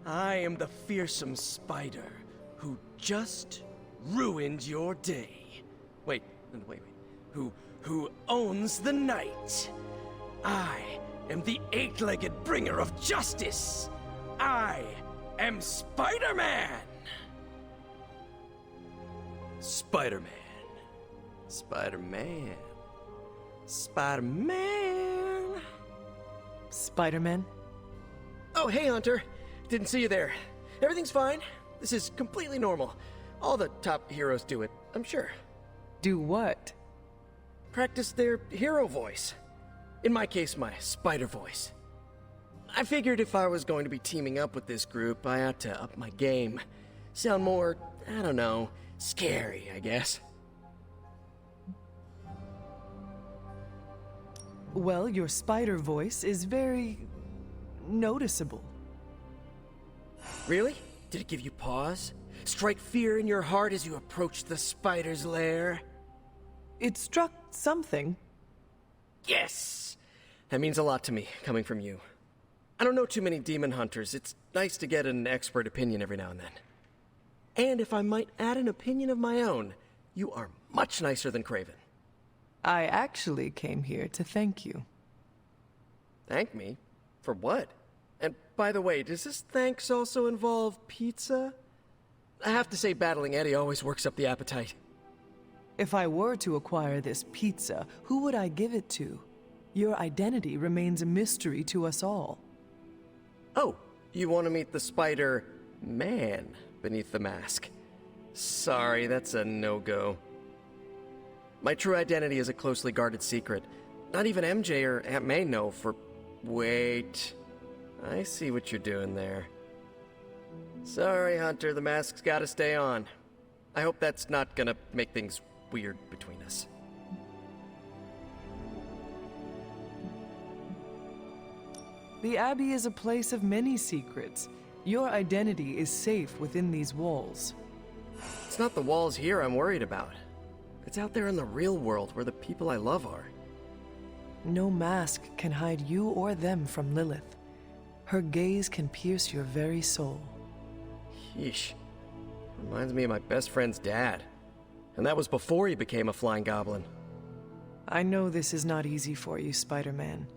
I am the fearsome spider who just ruined your day. Wait. Who owns the night. I am the eight-legged bringer of justice. I am Spider-Man. Spider-Man. Spider-Man. Spider-Man. Spider-Man? Oh, hey, Hunter. Didn't see you there. Everything's fine. This is completely normal. All the top heroes do it, I'm sure. Do what? Practice their hero voice. In my case, my spider voice. I figured if I was going to be teaming up with this group, I ought to up my game. Sound more, I don't know, scary, I guess. Well, your spider voice is very noticeable. Really? Did it give you pause? Strike fear in your heart as you approach the spider's lair? It struck something. Yes! That means a lot to me, coming from you. I don't know too many demon hunters. It's nice to get an expert opinion every now and then. And if I might add an opinion of my own, you are much nicer than Craven. I actually came here to thank you. Thank me? For what? And by the way, does this thanks also involve pizza? I have to say battling Eddie always works up the appetite. If I were to acquire this pizza, who would I give it to? Your identity remains a mystery to us all. Oh, you want to meet the Spider-Man beneath the mask? Sorry, that's a no-go. My true identity is a closely guarded secret. Not even MJ or Aunt May know for... Wait. I see what you're doing there. Sorry, Hunter, the mask's gotta stay on. I hope that's not gonna make things weird between us. The Abbey is a place of many secrets. Your identity is safe within these walls. It's not the walls here I'm worried about. It's out there in the real world where the people I love are. No mask can hide you or them from Lilith. Her gaze can pierce your very soul. Yeesh. Reminds me of my best friend's dad. And that was before he became a flying goblin. I know this is not easy for you, Spider-Man.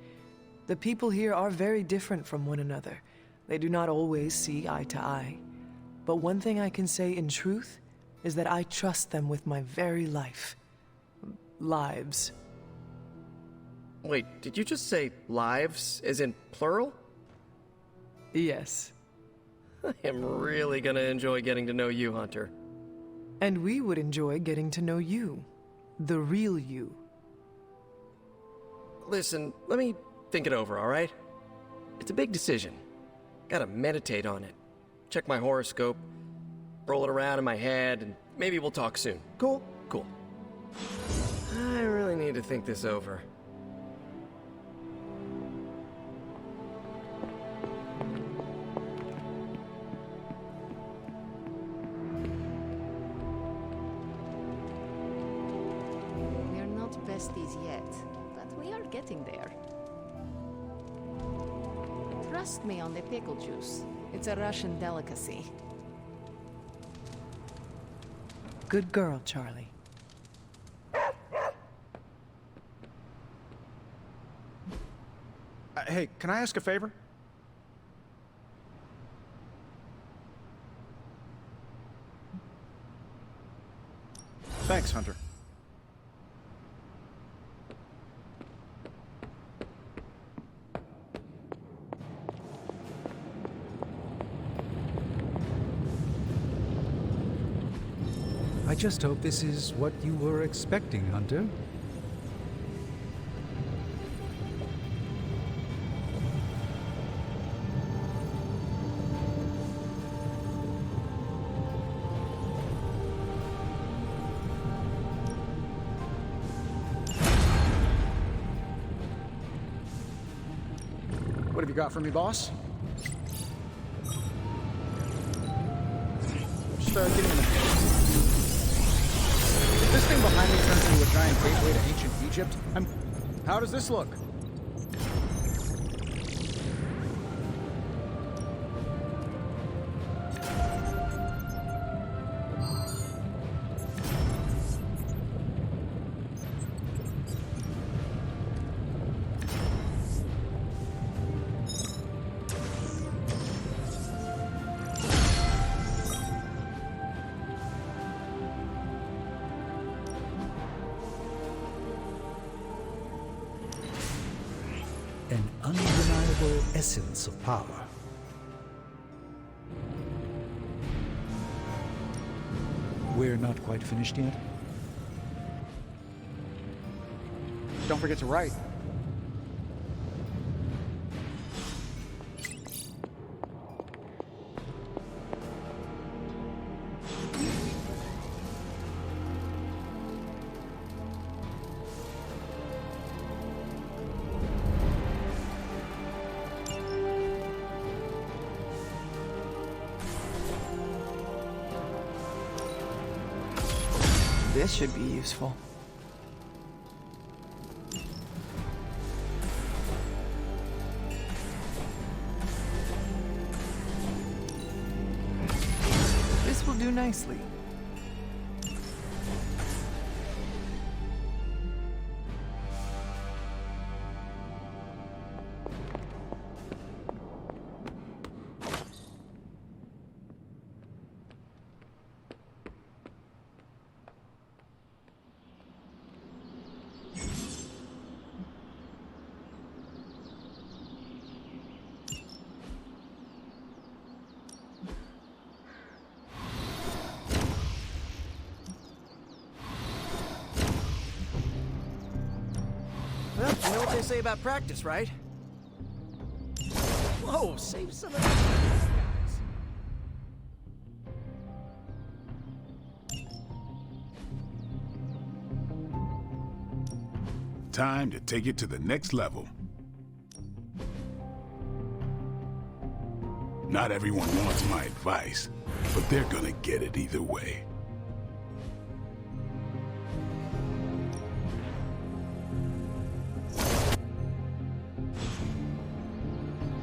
The people here are very different from one another. They do not always see eye to eye. But one thing I can say in truth is that I trust them with my very life. Lives. Wait, did you just say lives, as in plural? Yes. I am really gonna enjoy getting to know you, Hunter. And we would enjoy getting to know you. The real you. Listen, let me think it over, alright? It's a big decision. Gotta meditate on it. Check my horoscope, roll it around in my head, and maybe we'll talk soon. Cool? Cool. I really need to think this over. We're not besties yet, but we are getting there. Trust me on the pickle juice. It's a Russian delicacy. Good girl, Charlie. Hey, can I ask a favor? Thanks, Hunter. I just hope this is what you were expecting, Hunter. What have you got for me, boss? Just give me a minute. If this thing behind me turns into a giant gateway to ancient Egypt, how does this look? An undeniable essence of power. We're not quite finished yet. Don't forget to write. This should be useful. This will do nicely. Well, you know what they say about practice, right? Whoa, save some of that. Time to take it to the next level. Not everyone wants my advice, but they're gonna get it either way.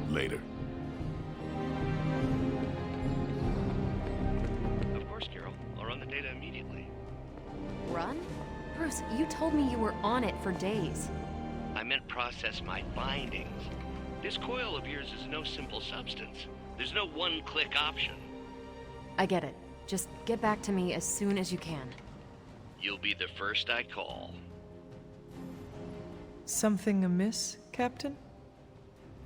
Later. Of course, Carol. I'll run the data immediately. Run? Bruce, you told me you were on it for days. I meant process my findings. This coil of yours is no simple substance. There's no one-click option. I get it. Just get back to me as soon as you can. You'll be the first I call. Something amiss, Captain?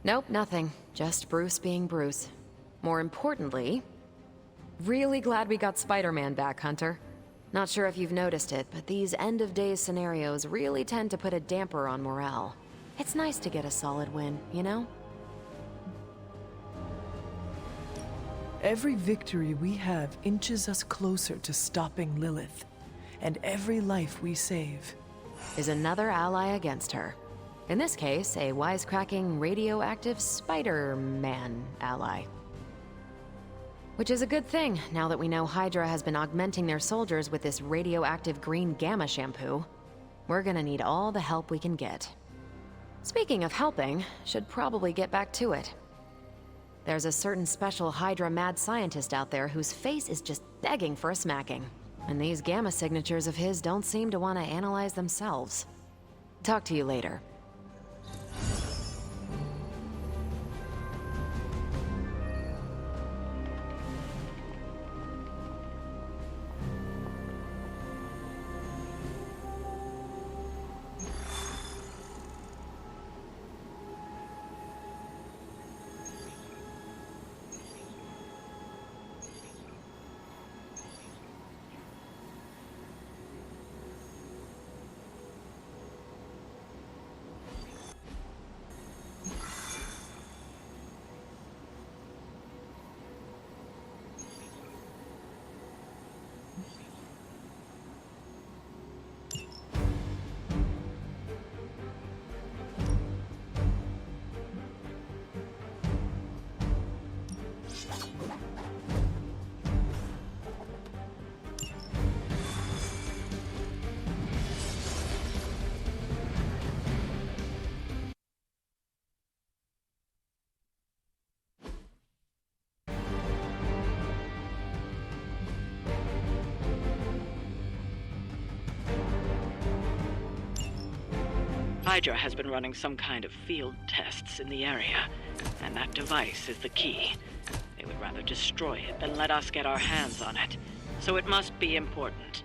Nope, nothing. Just Bruce being Bruce. More importantly, really glad we got Spider-Man back, Hunter. Not sure if you've noticed it, but these end-of-days scenarios really tend to put a damper on morale. It's nice to get a solid win, you know? Every victory we have inches us closer to stopping Lilith. And every life we save is another ally against her. In this case, a wisecracking, radioactive Spider-Man ally. Which is a good thing, now that we know Hydra has been augmenting their soldiers with this radioactive green gamma shampoo. We're gonna need all the help we can get. Speaking of helping, should probably get back to it. There's a certain special Hydra mad scientist out there whose face is just begging for a smacking. And these gamma signatures of his don't seem to want to analyze themselves. Talk to you later. Hydra has been running some kind of field tests in the area, and that device is the key. They would rather destroy it than let us get our hands on it, so it must be important.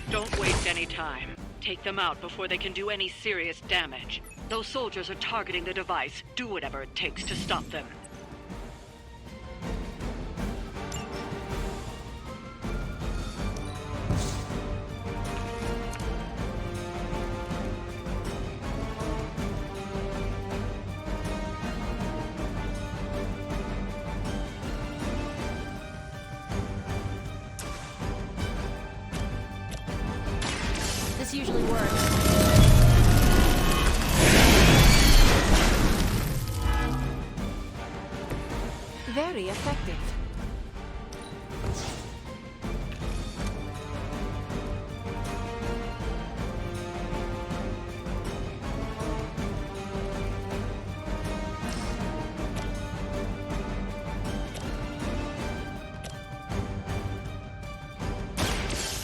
Don't waste any time. Take them out before they can do any serious damage. Those soldiers are targeting the device. Do whatever it takes to stop them. This usually works. Very effective.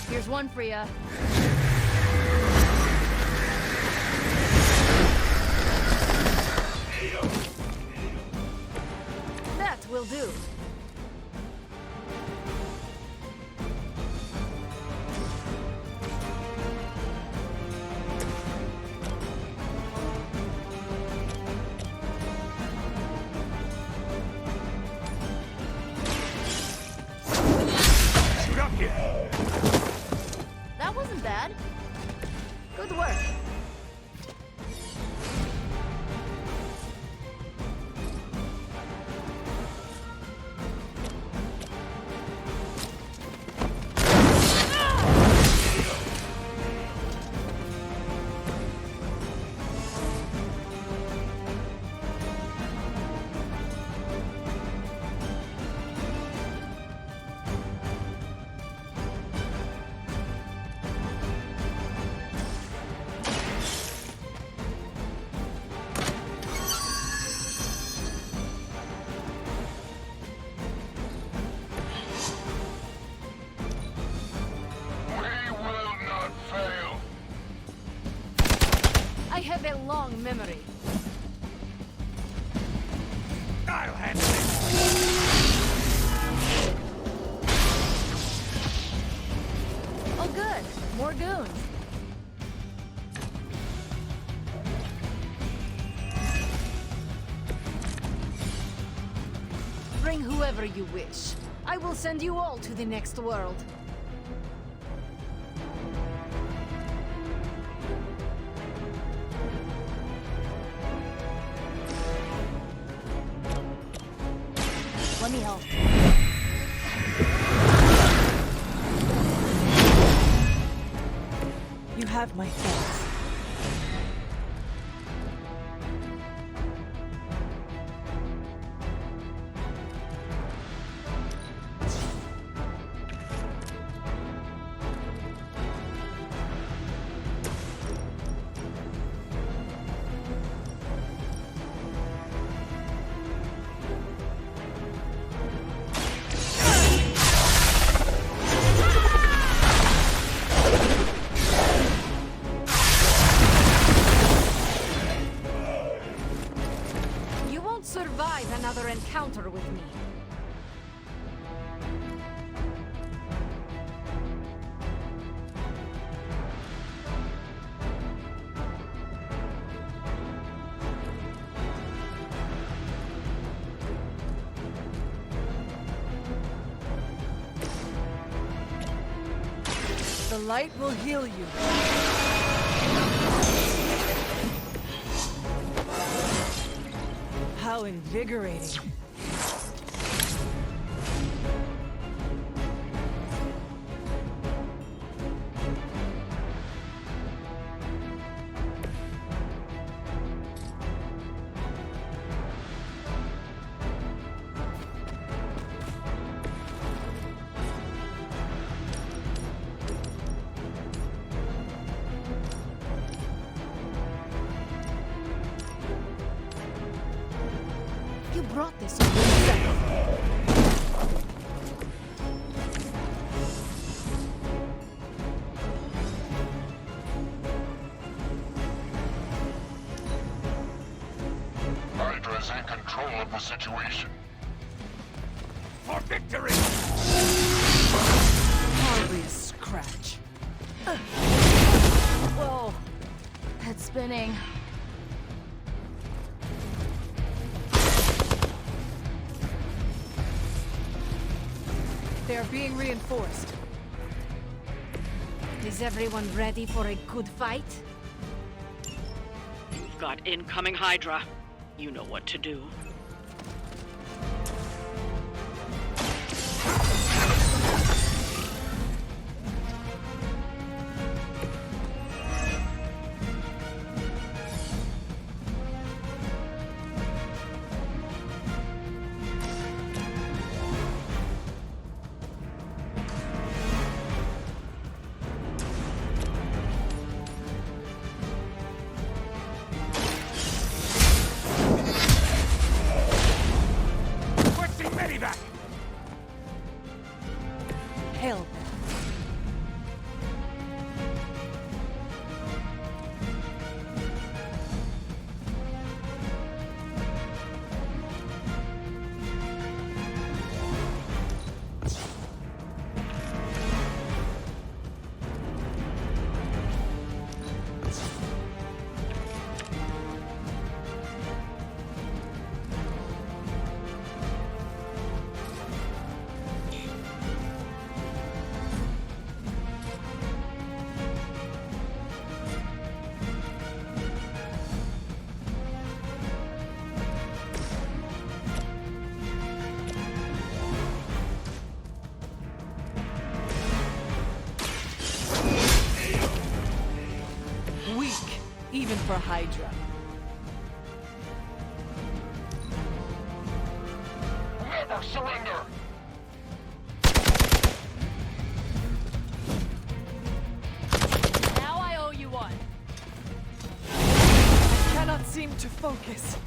Here's one for ya. That will do. That wasn't bad. Good work. I have a long memory. I'll handle it. Oh good. More goons. Bring whoever you wish. I will send you all to the next world. Let me help. You have my thanks. Survive another encounter with me. The light will heal you. How invigorating. brought this on yourself. Hydra's in control of the situation. For victory! Hardly a scratch. Whoa. Head spinning. They are being reinforced. Is everyone ready for a good fight? You've got incoming Hydra. You know what to do. Hell. Weak, even for Hydra. Never surrender! Now I owe you one. I cannot seem to focus.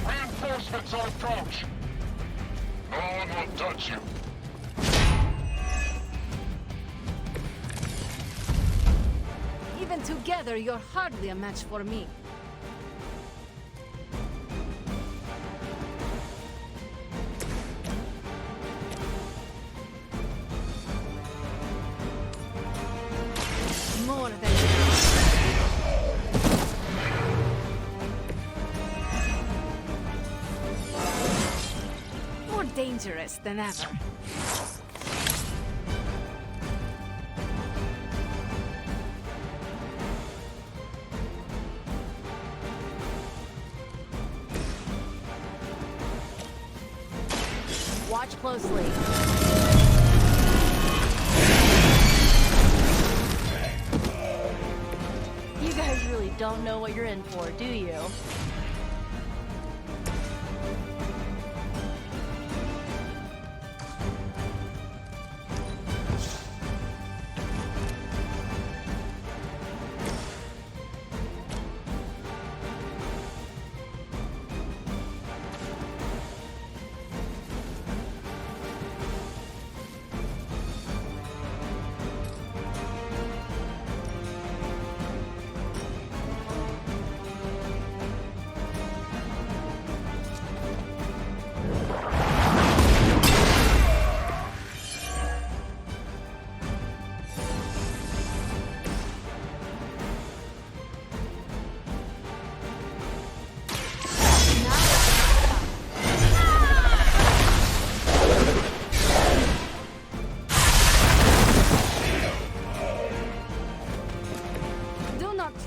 Reinforcements on approach! No one will touch you. Even together, you're hardly a match for me. More than more dangerous than ever. Watch closely. You guys really don't know what you're in for, do you?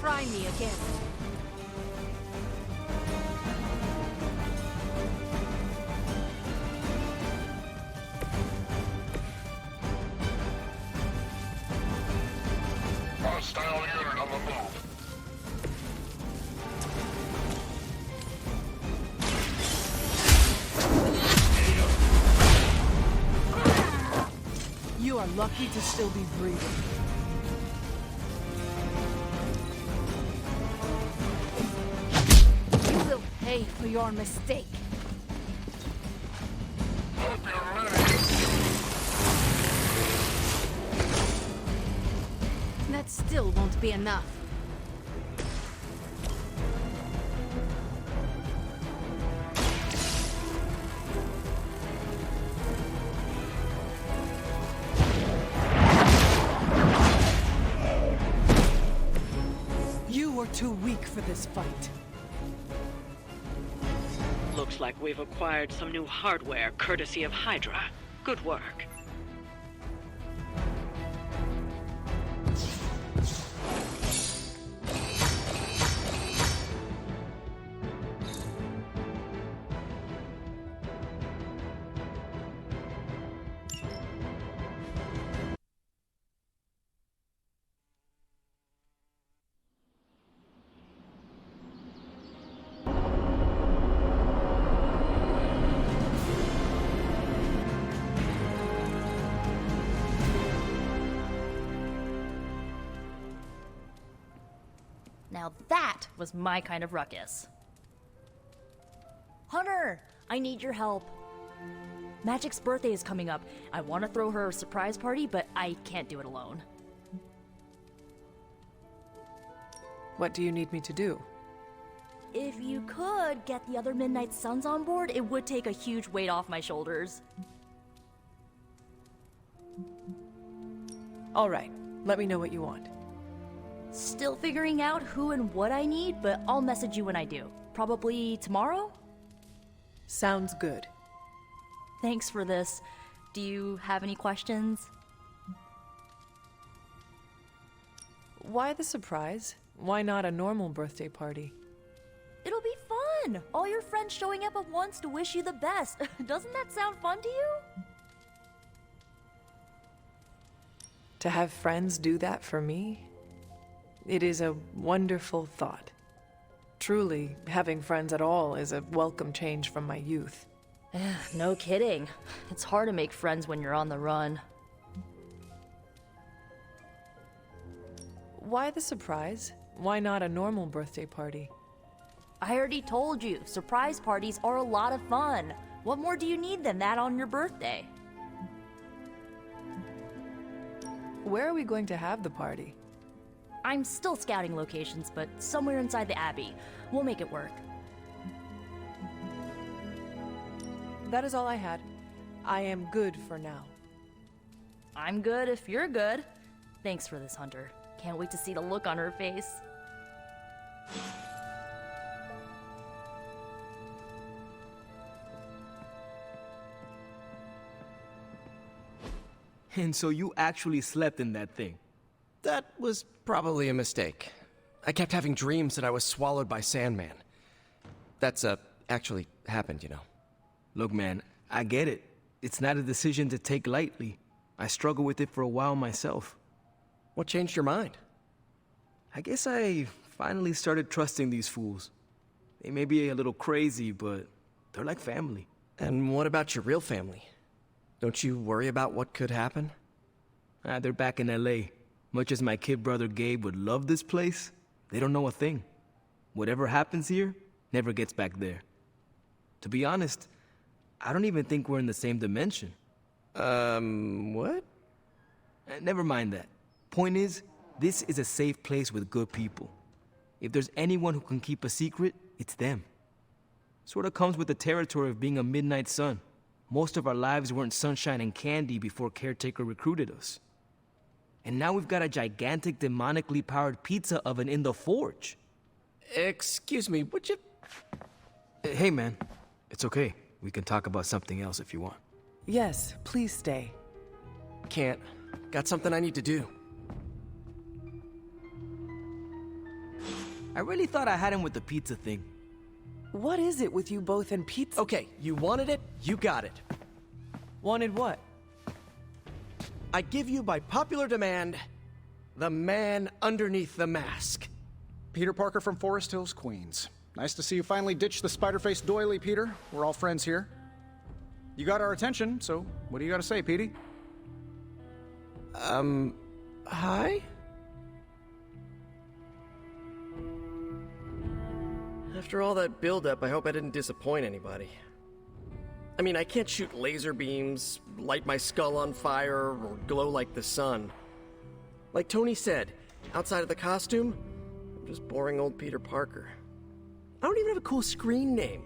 Try me again. Hostile unit on the move. You are lucky to still be breathing. pay for your mistake. Hope you're ready. That still won't be enough. You are too weak for this fight. Looks like we've acquired some new hardware courtesy of Hydra. Good work. Now that was my kind of ruckus. Hunter, I need your help. Magic's birthday is coming up. I want to throw her a surprise party, but I can't do it alone. What do you need me to do? If you could get the other Midnight Suns on board, it would take a huge weight off my shoulders. All right, let me know what you want. Still figuring out who and what I need, but I'll message you when I do. Probably tomorrow? Sounds good. Thanks for this. Do you have any questions? Why the surprise? Why not a normal birthday party? It'll be fun! All your friends showing up at once to wish you the best. Doesn't that sound fun to you? To have friends do that for me? It is a wonderful thought. Truly, having friends at all is a welcome change from my youth. No kidding. It's hard to make friends when you're on the run. Why the surprise? Why not a normal birthday party? I already told you, surprise parties are a lot of fun. What more do you need than that on your birthday? Where are we going to have the party? I'm still scouting locations, but somewhere inside the Abbey. We'll make it work. That is all I had. I am good for now. I'm good if you're good. Thanks for this, Hunter. Can't wait to see the look on her face. And so you actually slept in that thing? That was probably a mistake. I kept having dreams that I was swallowed by Sandman. That's, actually happened, you know. Look, man, I get it. It's not a decision to take lightly. I struggled with it for a while myself. What changed your mind? I guess I finally started trusting these fools. They may be a little crazy, but they're like family. And what about your real family? Don't you worry about what could happen? They're back in LA. Much as my kid brother Gabe would love this place, they don't know a thing. Whatever happens here never gets back there. To be honest, I don't even think we're in the same dimension. What? Never mind that. Point is, this is a safe place with good people. If there's anyone who can keep a secret, it's them. Sort of comes with the territory of being a Midnight Sun. Most of our lives weren't sunshine and candy before Caretaker recruited us. And now we've got a gigantic demonically powered pizza oven in the forge. Excuse me, would you... Hey, man. It's okay. We can talk about something else if you want. Yes, please stay. Can't. Got something I need to do. I really thought I had him with the pizza thing. What is it with you both and pizza? Okay, you wanted it, you got it. Wanted what? I give you by popular demand, the man underneath the mask. Peter Parker from Forest Hills, Queens. Nice to see you finally ditched the spider-faced doily, Peter. We're all friends here. You got our attention, so what do you got to say, Petey? Hi? After all that build-up, I hope I didn't disappoint anybody. I mean, I can't shoot laser beams, light my skull on fire, or glow like the sun. Like Tony said, outside of the costume, I'm just boring old Peter Parker. I don't even have a cool screen name.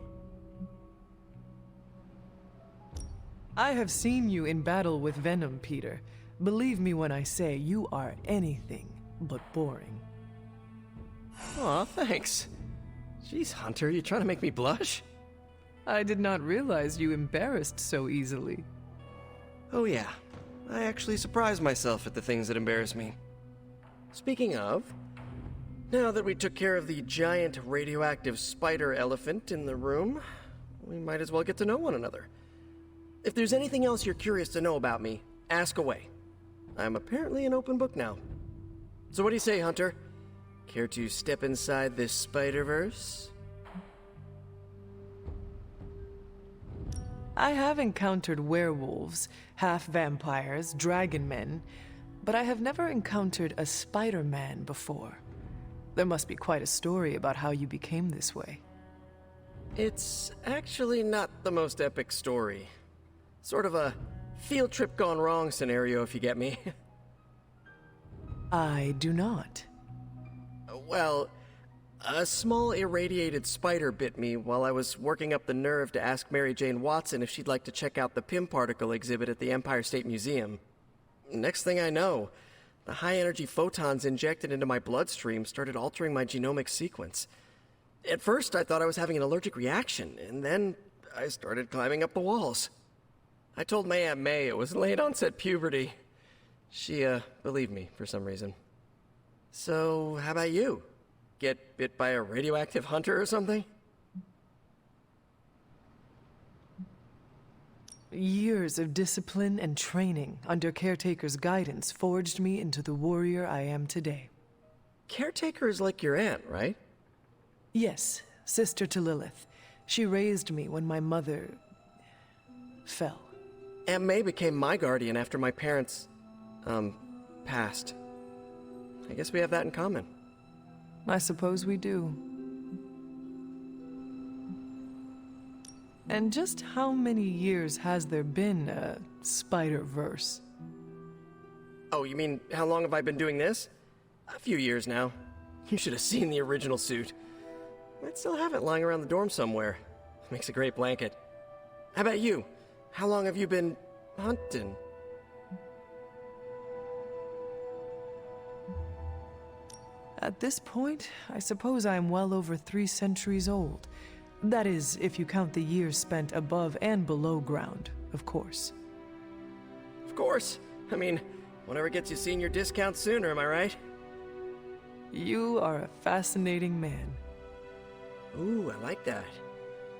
I have seen you in battle with Venom, Peter. Believe me when I say you are anything but boring. Aw, thanks. Jeez, Hunter, you trying to make me blush? I did not realize you embarrassed so easily. Oh yeah, I actually surprise myself at the things that embarrass me. Speaking of, now that we took care of the giant radioactive spider elephant in the room, we might as well get to know one another. If there's anything else you're curious to know about me, ask away. I'm apparently an open book now. So what do you say, Hunter? Care to step inside this Spider-Verse? I have encountered werewolves, half-vampires, dragon men, but I have never encountered a Spider-Man before. There must be quite a story about how you became this way. It's actually not the most epic story. Sort of a field trip gone wrong scenario, if you get me. I do not. Well, a small irradiated spider bit me while I was working up the nerve to ask Mary Jane Watson if she'd like to check out the Pym particle exhibit at the Empire State Museum. Next thing I know, the high-energy photons injected into my bloodstream started altering my genomic sequence. At first, I thought I was having an allergic reaction, and then I started climbing up the walls. I told my Aunt May it was late-onset puberty. She, believed me for some reason. So, how about you? Get bit by a radioactive hunter or something? Years of discipline and training under Caretaker's guidance forged me into the warrior I am today. Caretaker is like your aunt, right? Yes, sister to Lilith. She raised me when my mother fell. Aunt May became my guardian after my parents, passed. I guess we have that in common. I suppose we do. And just how many years has there been a Spider-Verse? Oh, you mean how long have I been doing this? A few years now. You should have seen the original suit. I'd still have it lying around the dorm somewhere. Makes a great blanket. How about you? How long have you been hunting? At this point, I suppose I am well over 3 centuries old. That is, if you count the years spent above and below ground, of course. Of course. I mean, whatever gets you senior discount sooner, am I right? You are a fascinating man. Ooh, I like that.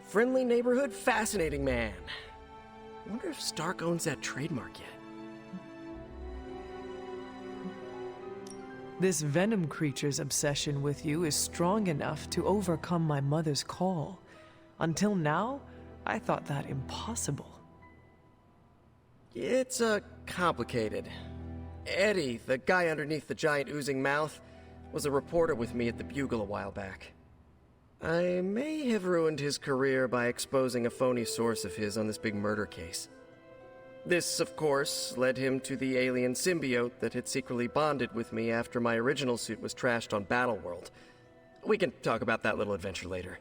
Friendly neighborhood, fascinating man. I wonder if Stark owns that trademark yet. This Venom creature's obsession with you is strong enough to overcome my mother's call. Until now, I thought that impossible. It's, complicated. Eddie, the guy underneath the giant oozing mouth, was a reporter with me at the Bugle a while back. I may have ruined his career by exposing a phony source of his on this big murder case. This, of course, led him to the alien symbiote that had secretly bonded with me after my original suit was trashed on Battleworld. We can talk about that little adventure later.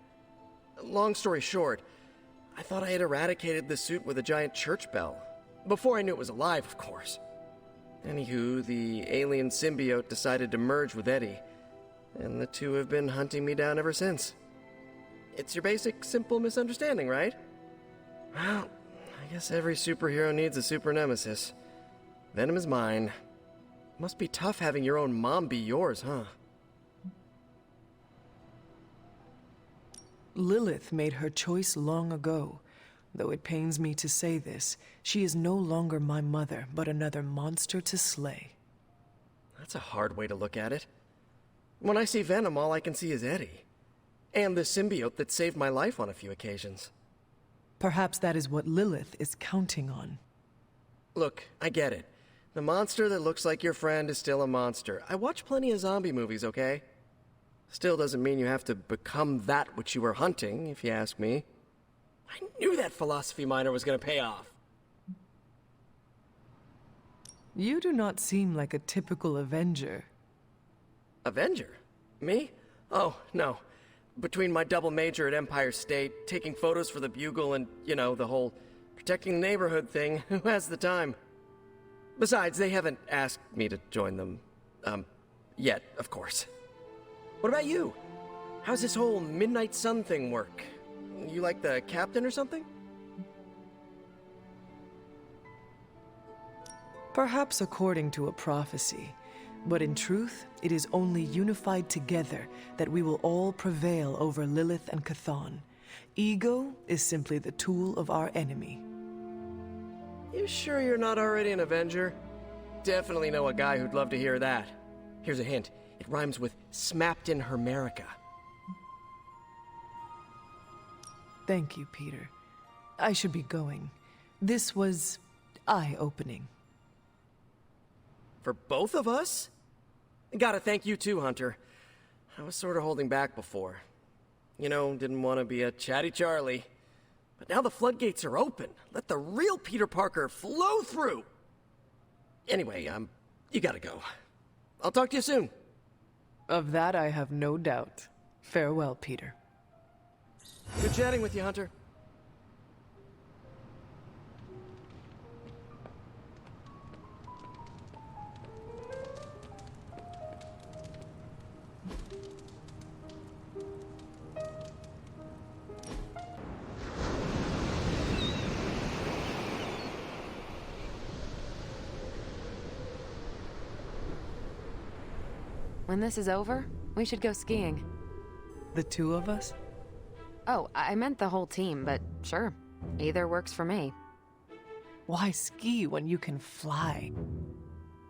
Long story short, I thought I had eradicated the suit with a giant church bell. Before I knew it was alive, of course. Anywho, the alien symbiote decided to merge with Eddie, and the two have been hunting me down ever since. It's your basic, simple misunderstanding, right? Well, I guess every superhero needs a super nemesis. Venom is mine. Must be tough having your own mom be yours, huh? Lilith made her choice long ago. Though it pains me to say this, she is no longer my mother, but another monster to slay. That's a hard way to look at it. When I see Venom, all I can see is Eddie. And the symbiote that saved my life on a few occasions. Perhaps that is what Lilith is counting on. Look, I get it. The monster that looks like your friend is still a monster. I watch plenty of zombie movies, okay? Still doesn't mean you have to become that which you were hunting, if you ask me. I knew that philosophy minor was gonna pay off. You do not seem like a typical Avenger. Avenger? Me? Oh, no. Between my double major at Empire State, taking photos for the Bugle, and, you know, the whole protecting the neighborhood thing, who has the time? Besides, they haven't asked me to join them. Yet, of course. What about you? How's this whole Midnight Sun thing work? You like the captain or something? Perhaps according to a prophecy, but in truth, it is only unified together that we will all prevail over Lilith and Chthon. Ego is simply the tool of our enemy. You sure you're not already an Avenger? Definitely know a guy who'd love to hear that. Here's a hint. It rhymes with smapped in Hermerica. Thank you, Peter. I should be going. This was eye-opening. For both of us? Gotta thank you too, Hunter. I was sort of holding back before. You know, didn't want to be a chatty Charlie. But now the floodgates are open. Let the real Peter Parker flow through. Anyway, you gotta go. I'll talk to you soon. Of that I have no doubt. Farewell, Peter. Good chatting with you, Hunter. When this is over, we should go skiing. The two of us? Oh, I meant the whole team, but sure. Either works for me. Why ski when you can fly?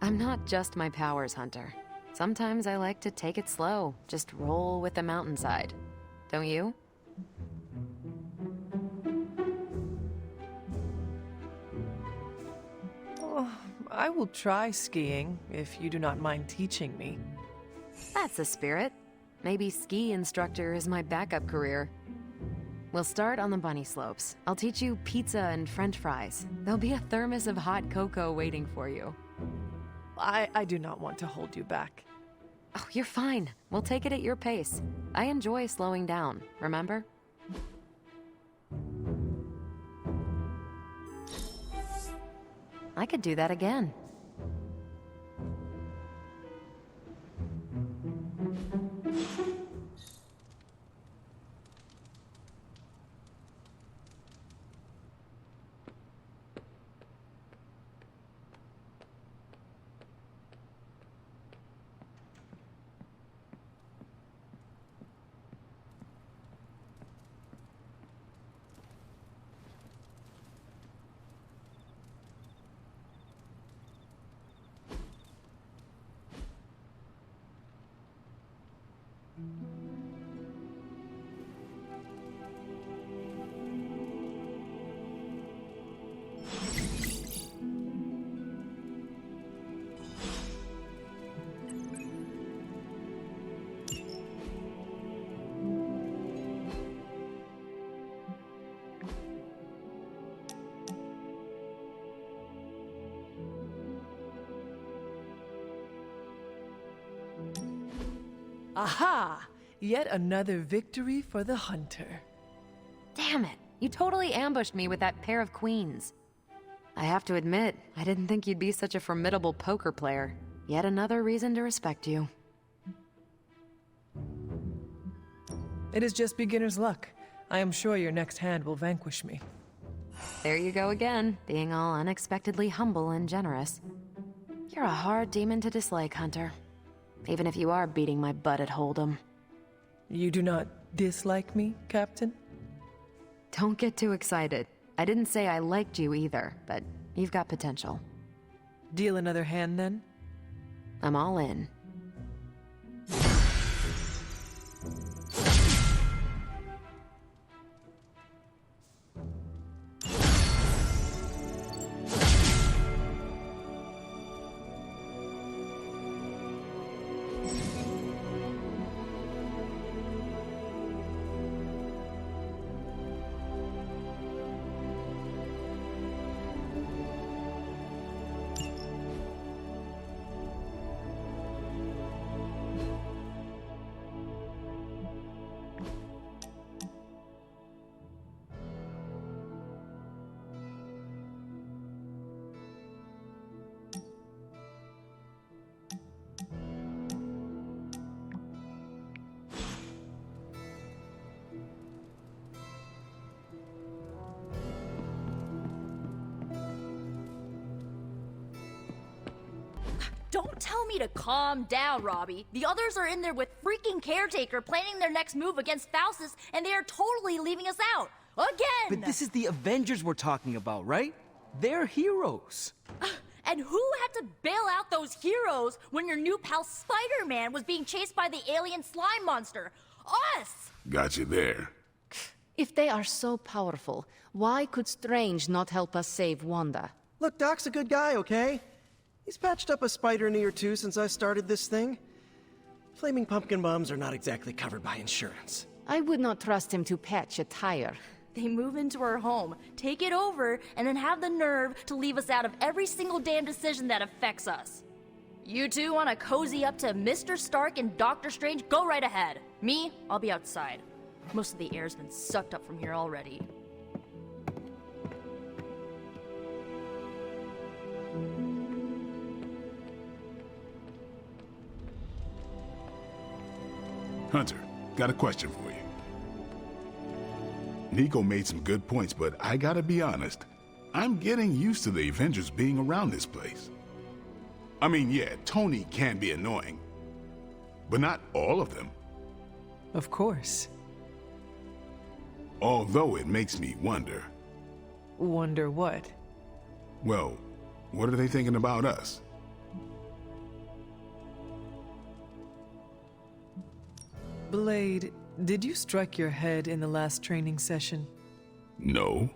I'm not just my powers, Hunter. Sometimes I like to take it slow, just roll with the mountainside. Don't you? Oh, I will try skiing, if you do not mind teaching me. That's the spirit. Maybe ski instructor is my backup career. We'll start on the bunny slopes. I'll teach you pizza and french fries. There'll be a thermos of hot cocoa waiting for you. I do not want to hold you back. Oh, you're fine. We'll take it at your pace. I enjoy slowing down, remember? I could do that again. Aha! Yet another victory for the hunter. Damn it! You totally ambushed me with that pair of queens. I have to admit, I didn't think you'd be such a formidable poker player. Yet another reason to respect you. It is just beginner's luck. I am sure your next hand will vanquish me. There you go again, being all unexpectedly humble and generous. You're a hard demon to dislike, Hunter. Even if you are beating my butt at Hold'em. You do not dislike me, Captain? Don't get too excited. I didn't say I liked you either, but you've got potential. Deal another hand, then? I'm all in. Don't tell me to calm down, Robbie. The others are in there with freaking Caretaker planning their next move against Faustus, and they are totally leaving us out. Again! But this is the Avengers we're talking about, right? They're heroes. And who had to bail out those heroes when your new pal Spider-Man was being chased by the alien slime monster? Us! Got you there. If they are so powerful, why could Strange not help us save Wanda? Look, Doc's a good guy, okay? He's patched up a spider knee or two since I started this thing. Flaming pumpkin bombs are not exactly covered by insurance. I would not trust him to patch a tire. They move into our home, take it over, and then have the nerve to leave us out of every single damn decision that affects us. You two want to cozy up to Mr. Stark and Doctor Strange? Go right ahead. Me, I'll be outside. Most of the air's been sucked up from here already. Hunter, got a question for you. Nico made some good points, but I gotta be honest. I'm getting used to the Avengers being around this place. I mean, yeah, Tony can be annoying, but not all of them. Of course. Although it makes me wonder. Wonder what? Well, what are they thinking about us? Blade, did you strike your head in the last training session? No.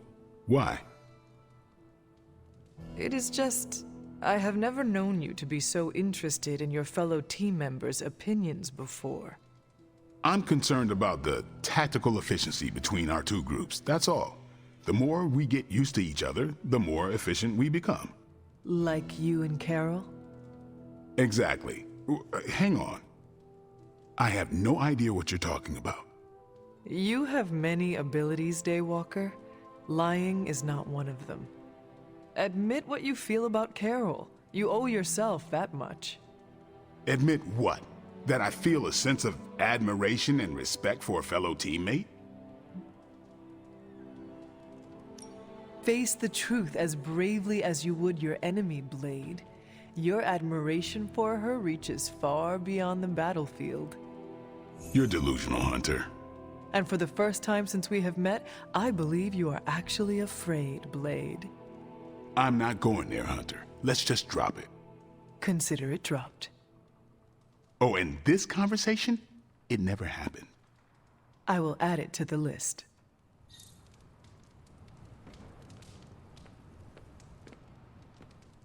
Why? It is just... I have never known you to be so interested in your fellow team members' opinions before. I'm concerned about the tactical efficiency between our two groups, that's all. The more we get used to each other, the more efficient we become. Like you and Carol? Exactly. Hang on. I have no idea what you're talking about. You have many abilities, Daywalker. Lying is not one of them. Admit what you feel about Carol. You owe yourself that much. Admit what? That I feel a sense of admiration and respect for a fellow teammate? Face the truth as bravely as you would your enemy, Blade. Your admiration for her reaches far beyond the battlefield. You're delusional, Hunter. And for the first time since we have met, I believe you are actually afraid, Blade. I'm not going there, Hunter. Let's just drop it. Consider it dropped. Oh, and this conversation? It never happened. I will add it to the list.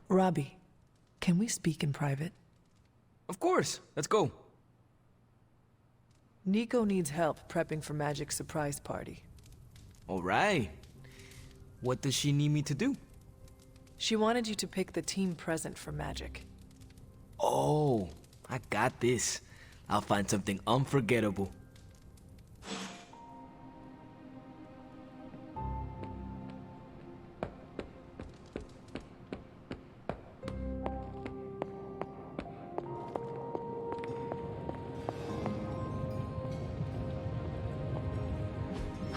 Robbie, can we speak in private? Of course. Let's go. Nico needs help prepping for Magic's surprise party. All right. What does she need me to do? She wanted you to pick the team present for Magic. Oh, I got this. I'll find something unforgettable.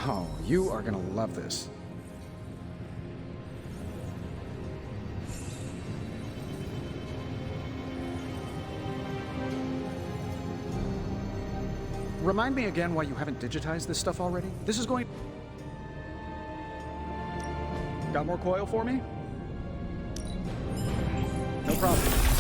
Oh, you are gonna love this. Remind me again why you haven't digitized this stuff already? This is going... Got more coil for me? No problem.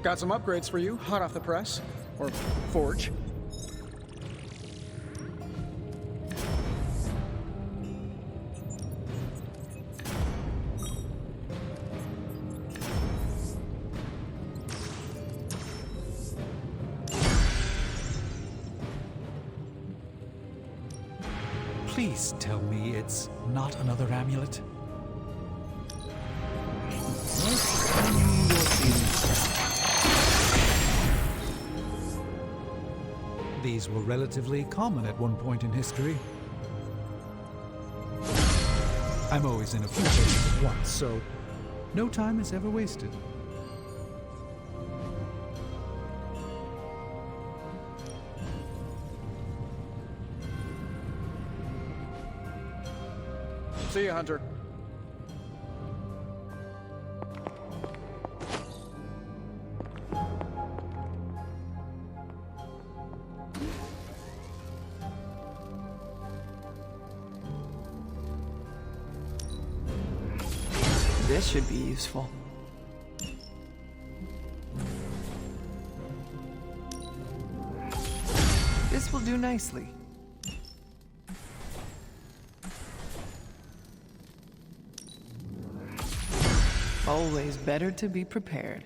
Got some upgrades for you, hot off the press. Or forge. Please tell me it's not another amulet. These were relatively common at one point in history. I'm always in a few places at once, so no time is ever wasted. See you, Hunter. This should be useful. This will do nicely. Always better to be prepared.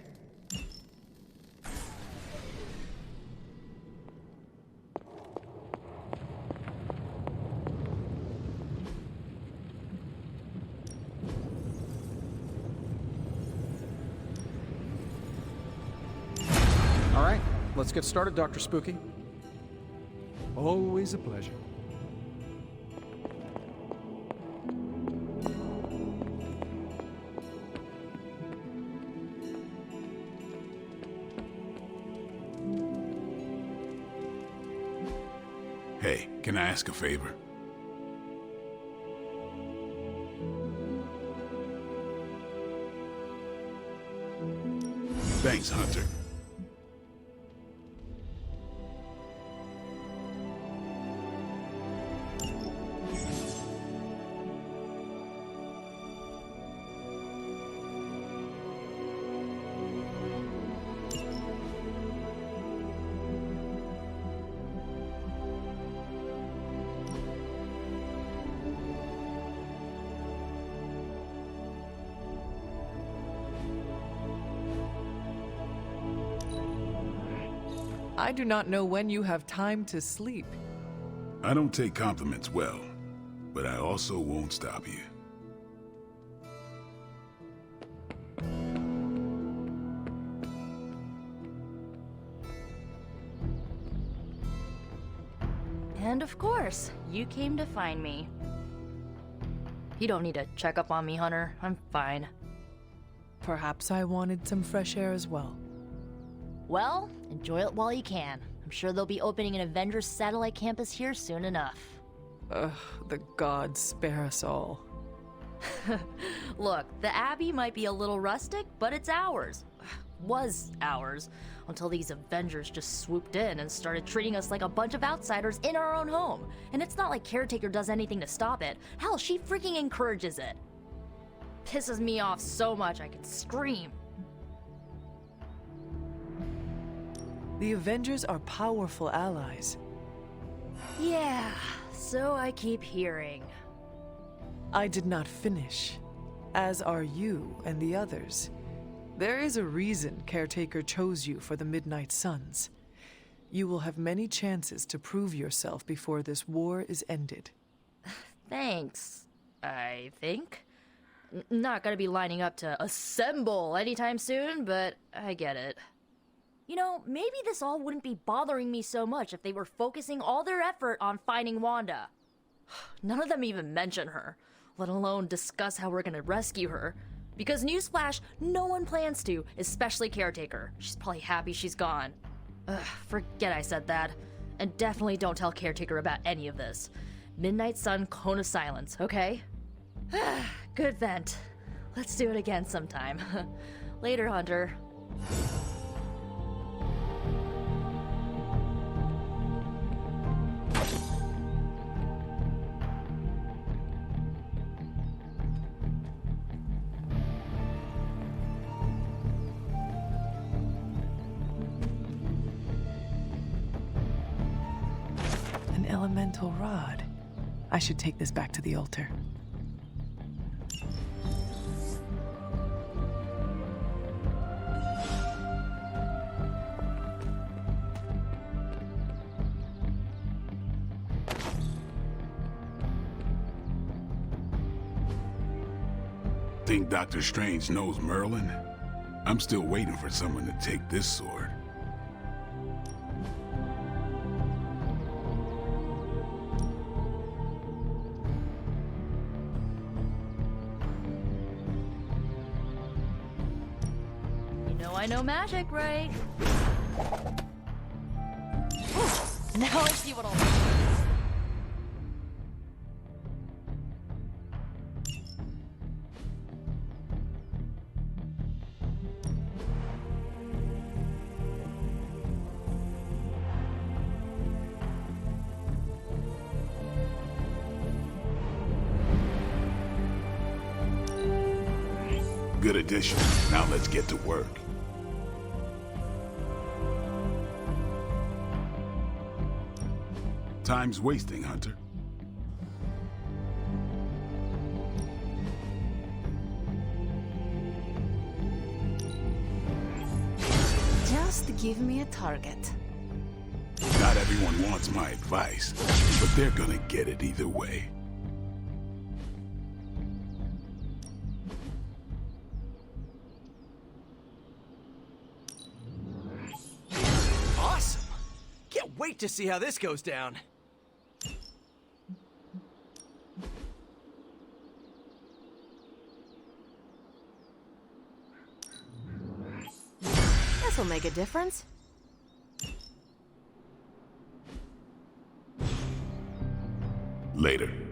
All right, let's get started, Dr. Spooky. Always a pleasure. Hey, can I ask a favor? Thanks, Hunter. I do not know when you have time to sleep. I don't take compliments well, but I also won't stop you. And of course, you came to find me. You don't need to check up on me, Hunter. I'm fine. Perhaps I wanted some fresh air as well. Well, enjoy it while you can. I'm sure they'll be opening an Avengers satellite campus here soon enough. Ugh, the gods spare us all. Look, the Abbey might be a little rustic, but it's ours. Was ours. Until these Avengers just swooped in and started treating us like a bunch of outsiders in our own home. And it's not like Caretaker does anything to stop it. Hell, she freaking encourages it. Pisses me off so much I could scream. The Avengers are powerful allies. Yeah, so I keep hearing. I did not finish, as are you and the others. There is a reason Caretaker chose you for the Midnight Suns. You will have many chances to prove yourself before this war is ended. Thanks, I think. Not gonna be lining up to assemble anytime soon, but I get it. You know, maybe this all wouldn't be bothering me so much if they were focusing all their effort on finding Wanda. None of them even mention her, let alone discuss how we're gonna rescue her. Because newsflash, no one plans to, especially Caretaker. She's probably happy she's gone. Ugh, forget I said that. And definitely don't tell Caretaker about any of this. Midnight Sun, Cone of Silence, okay? Good vent. Let's do it again sometime. Later, Hunter. Elemental rod. I should take this back to the altar. Think Doctor Strange knows Merlin? I'm still waiting for someone to take this sword. I know magic, right? Now I see what I'll do. good addition. Now let's get to work. Time's wasting, Hunter. Just give me a target. Not everyone wants my advice, but they're gonna get it either way. Awesome! Can't wait to see how this goes down. This'll make a difference. Later.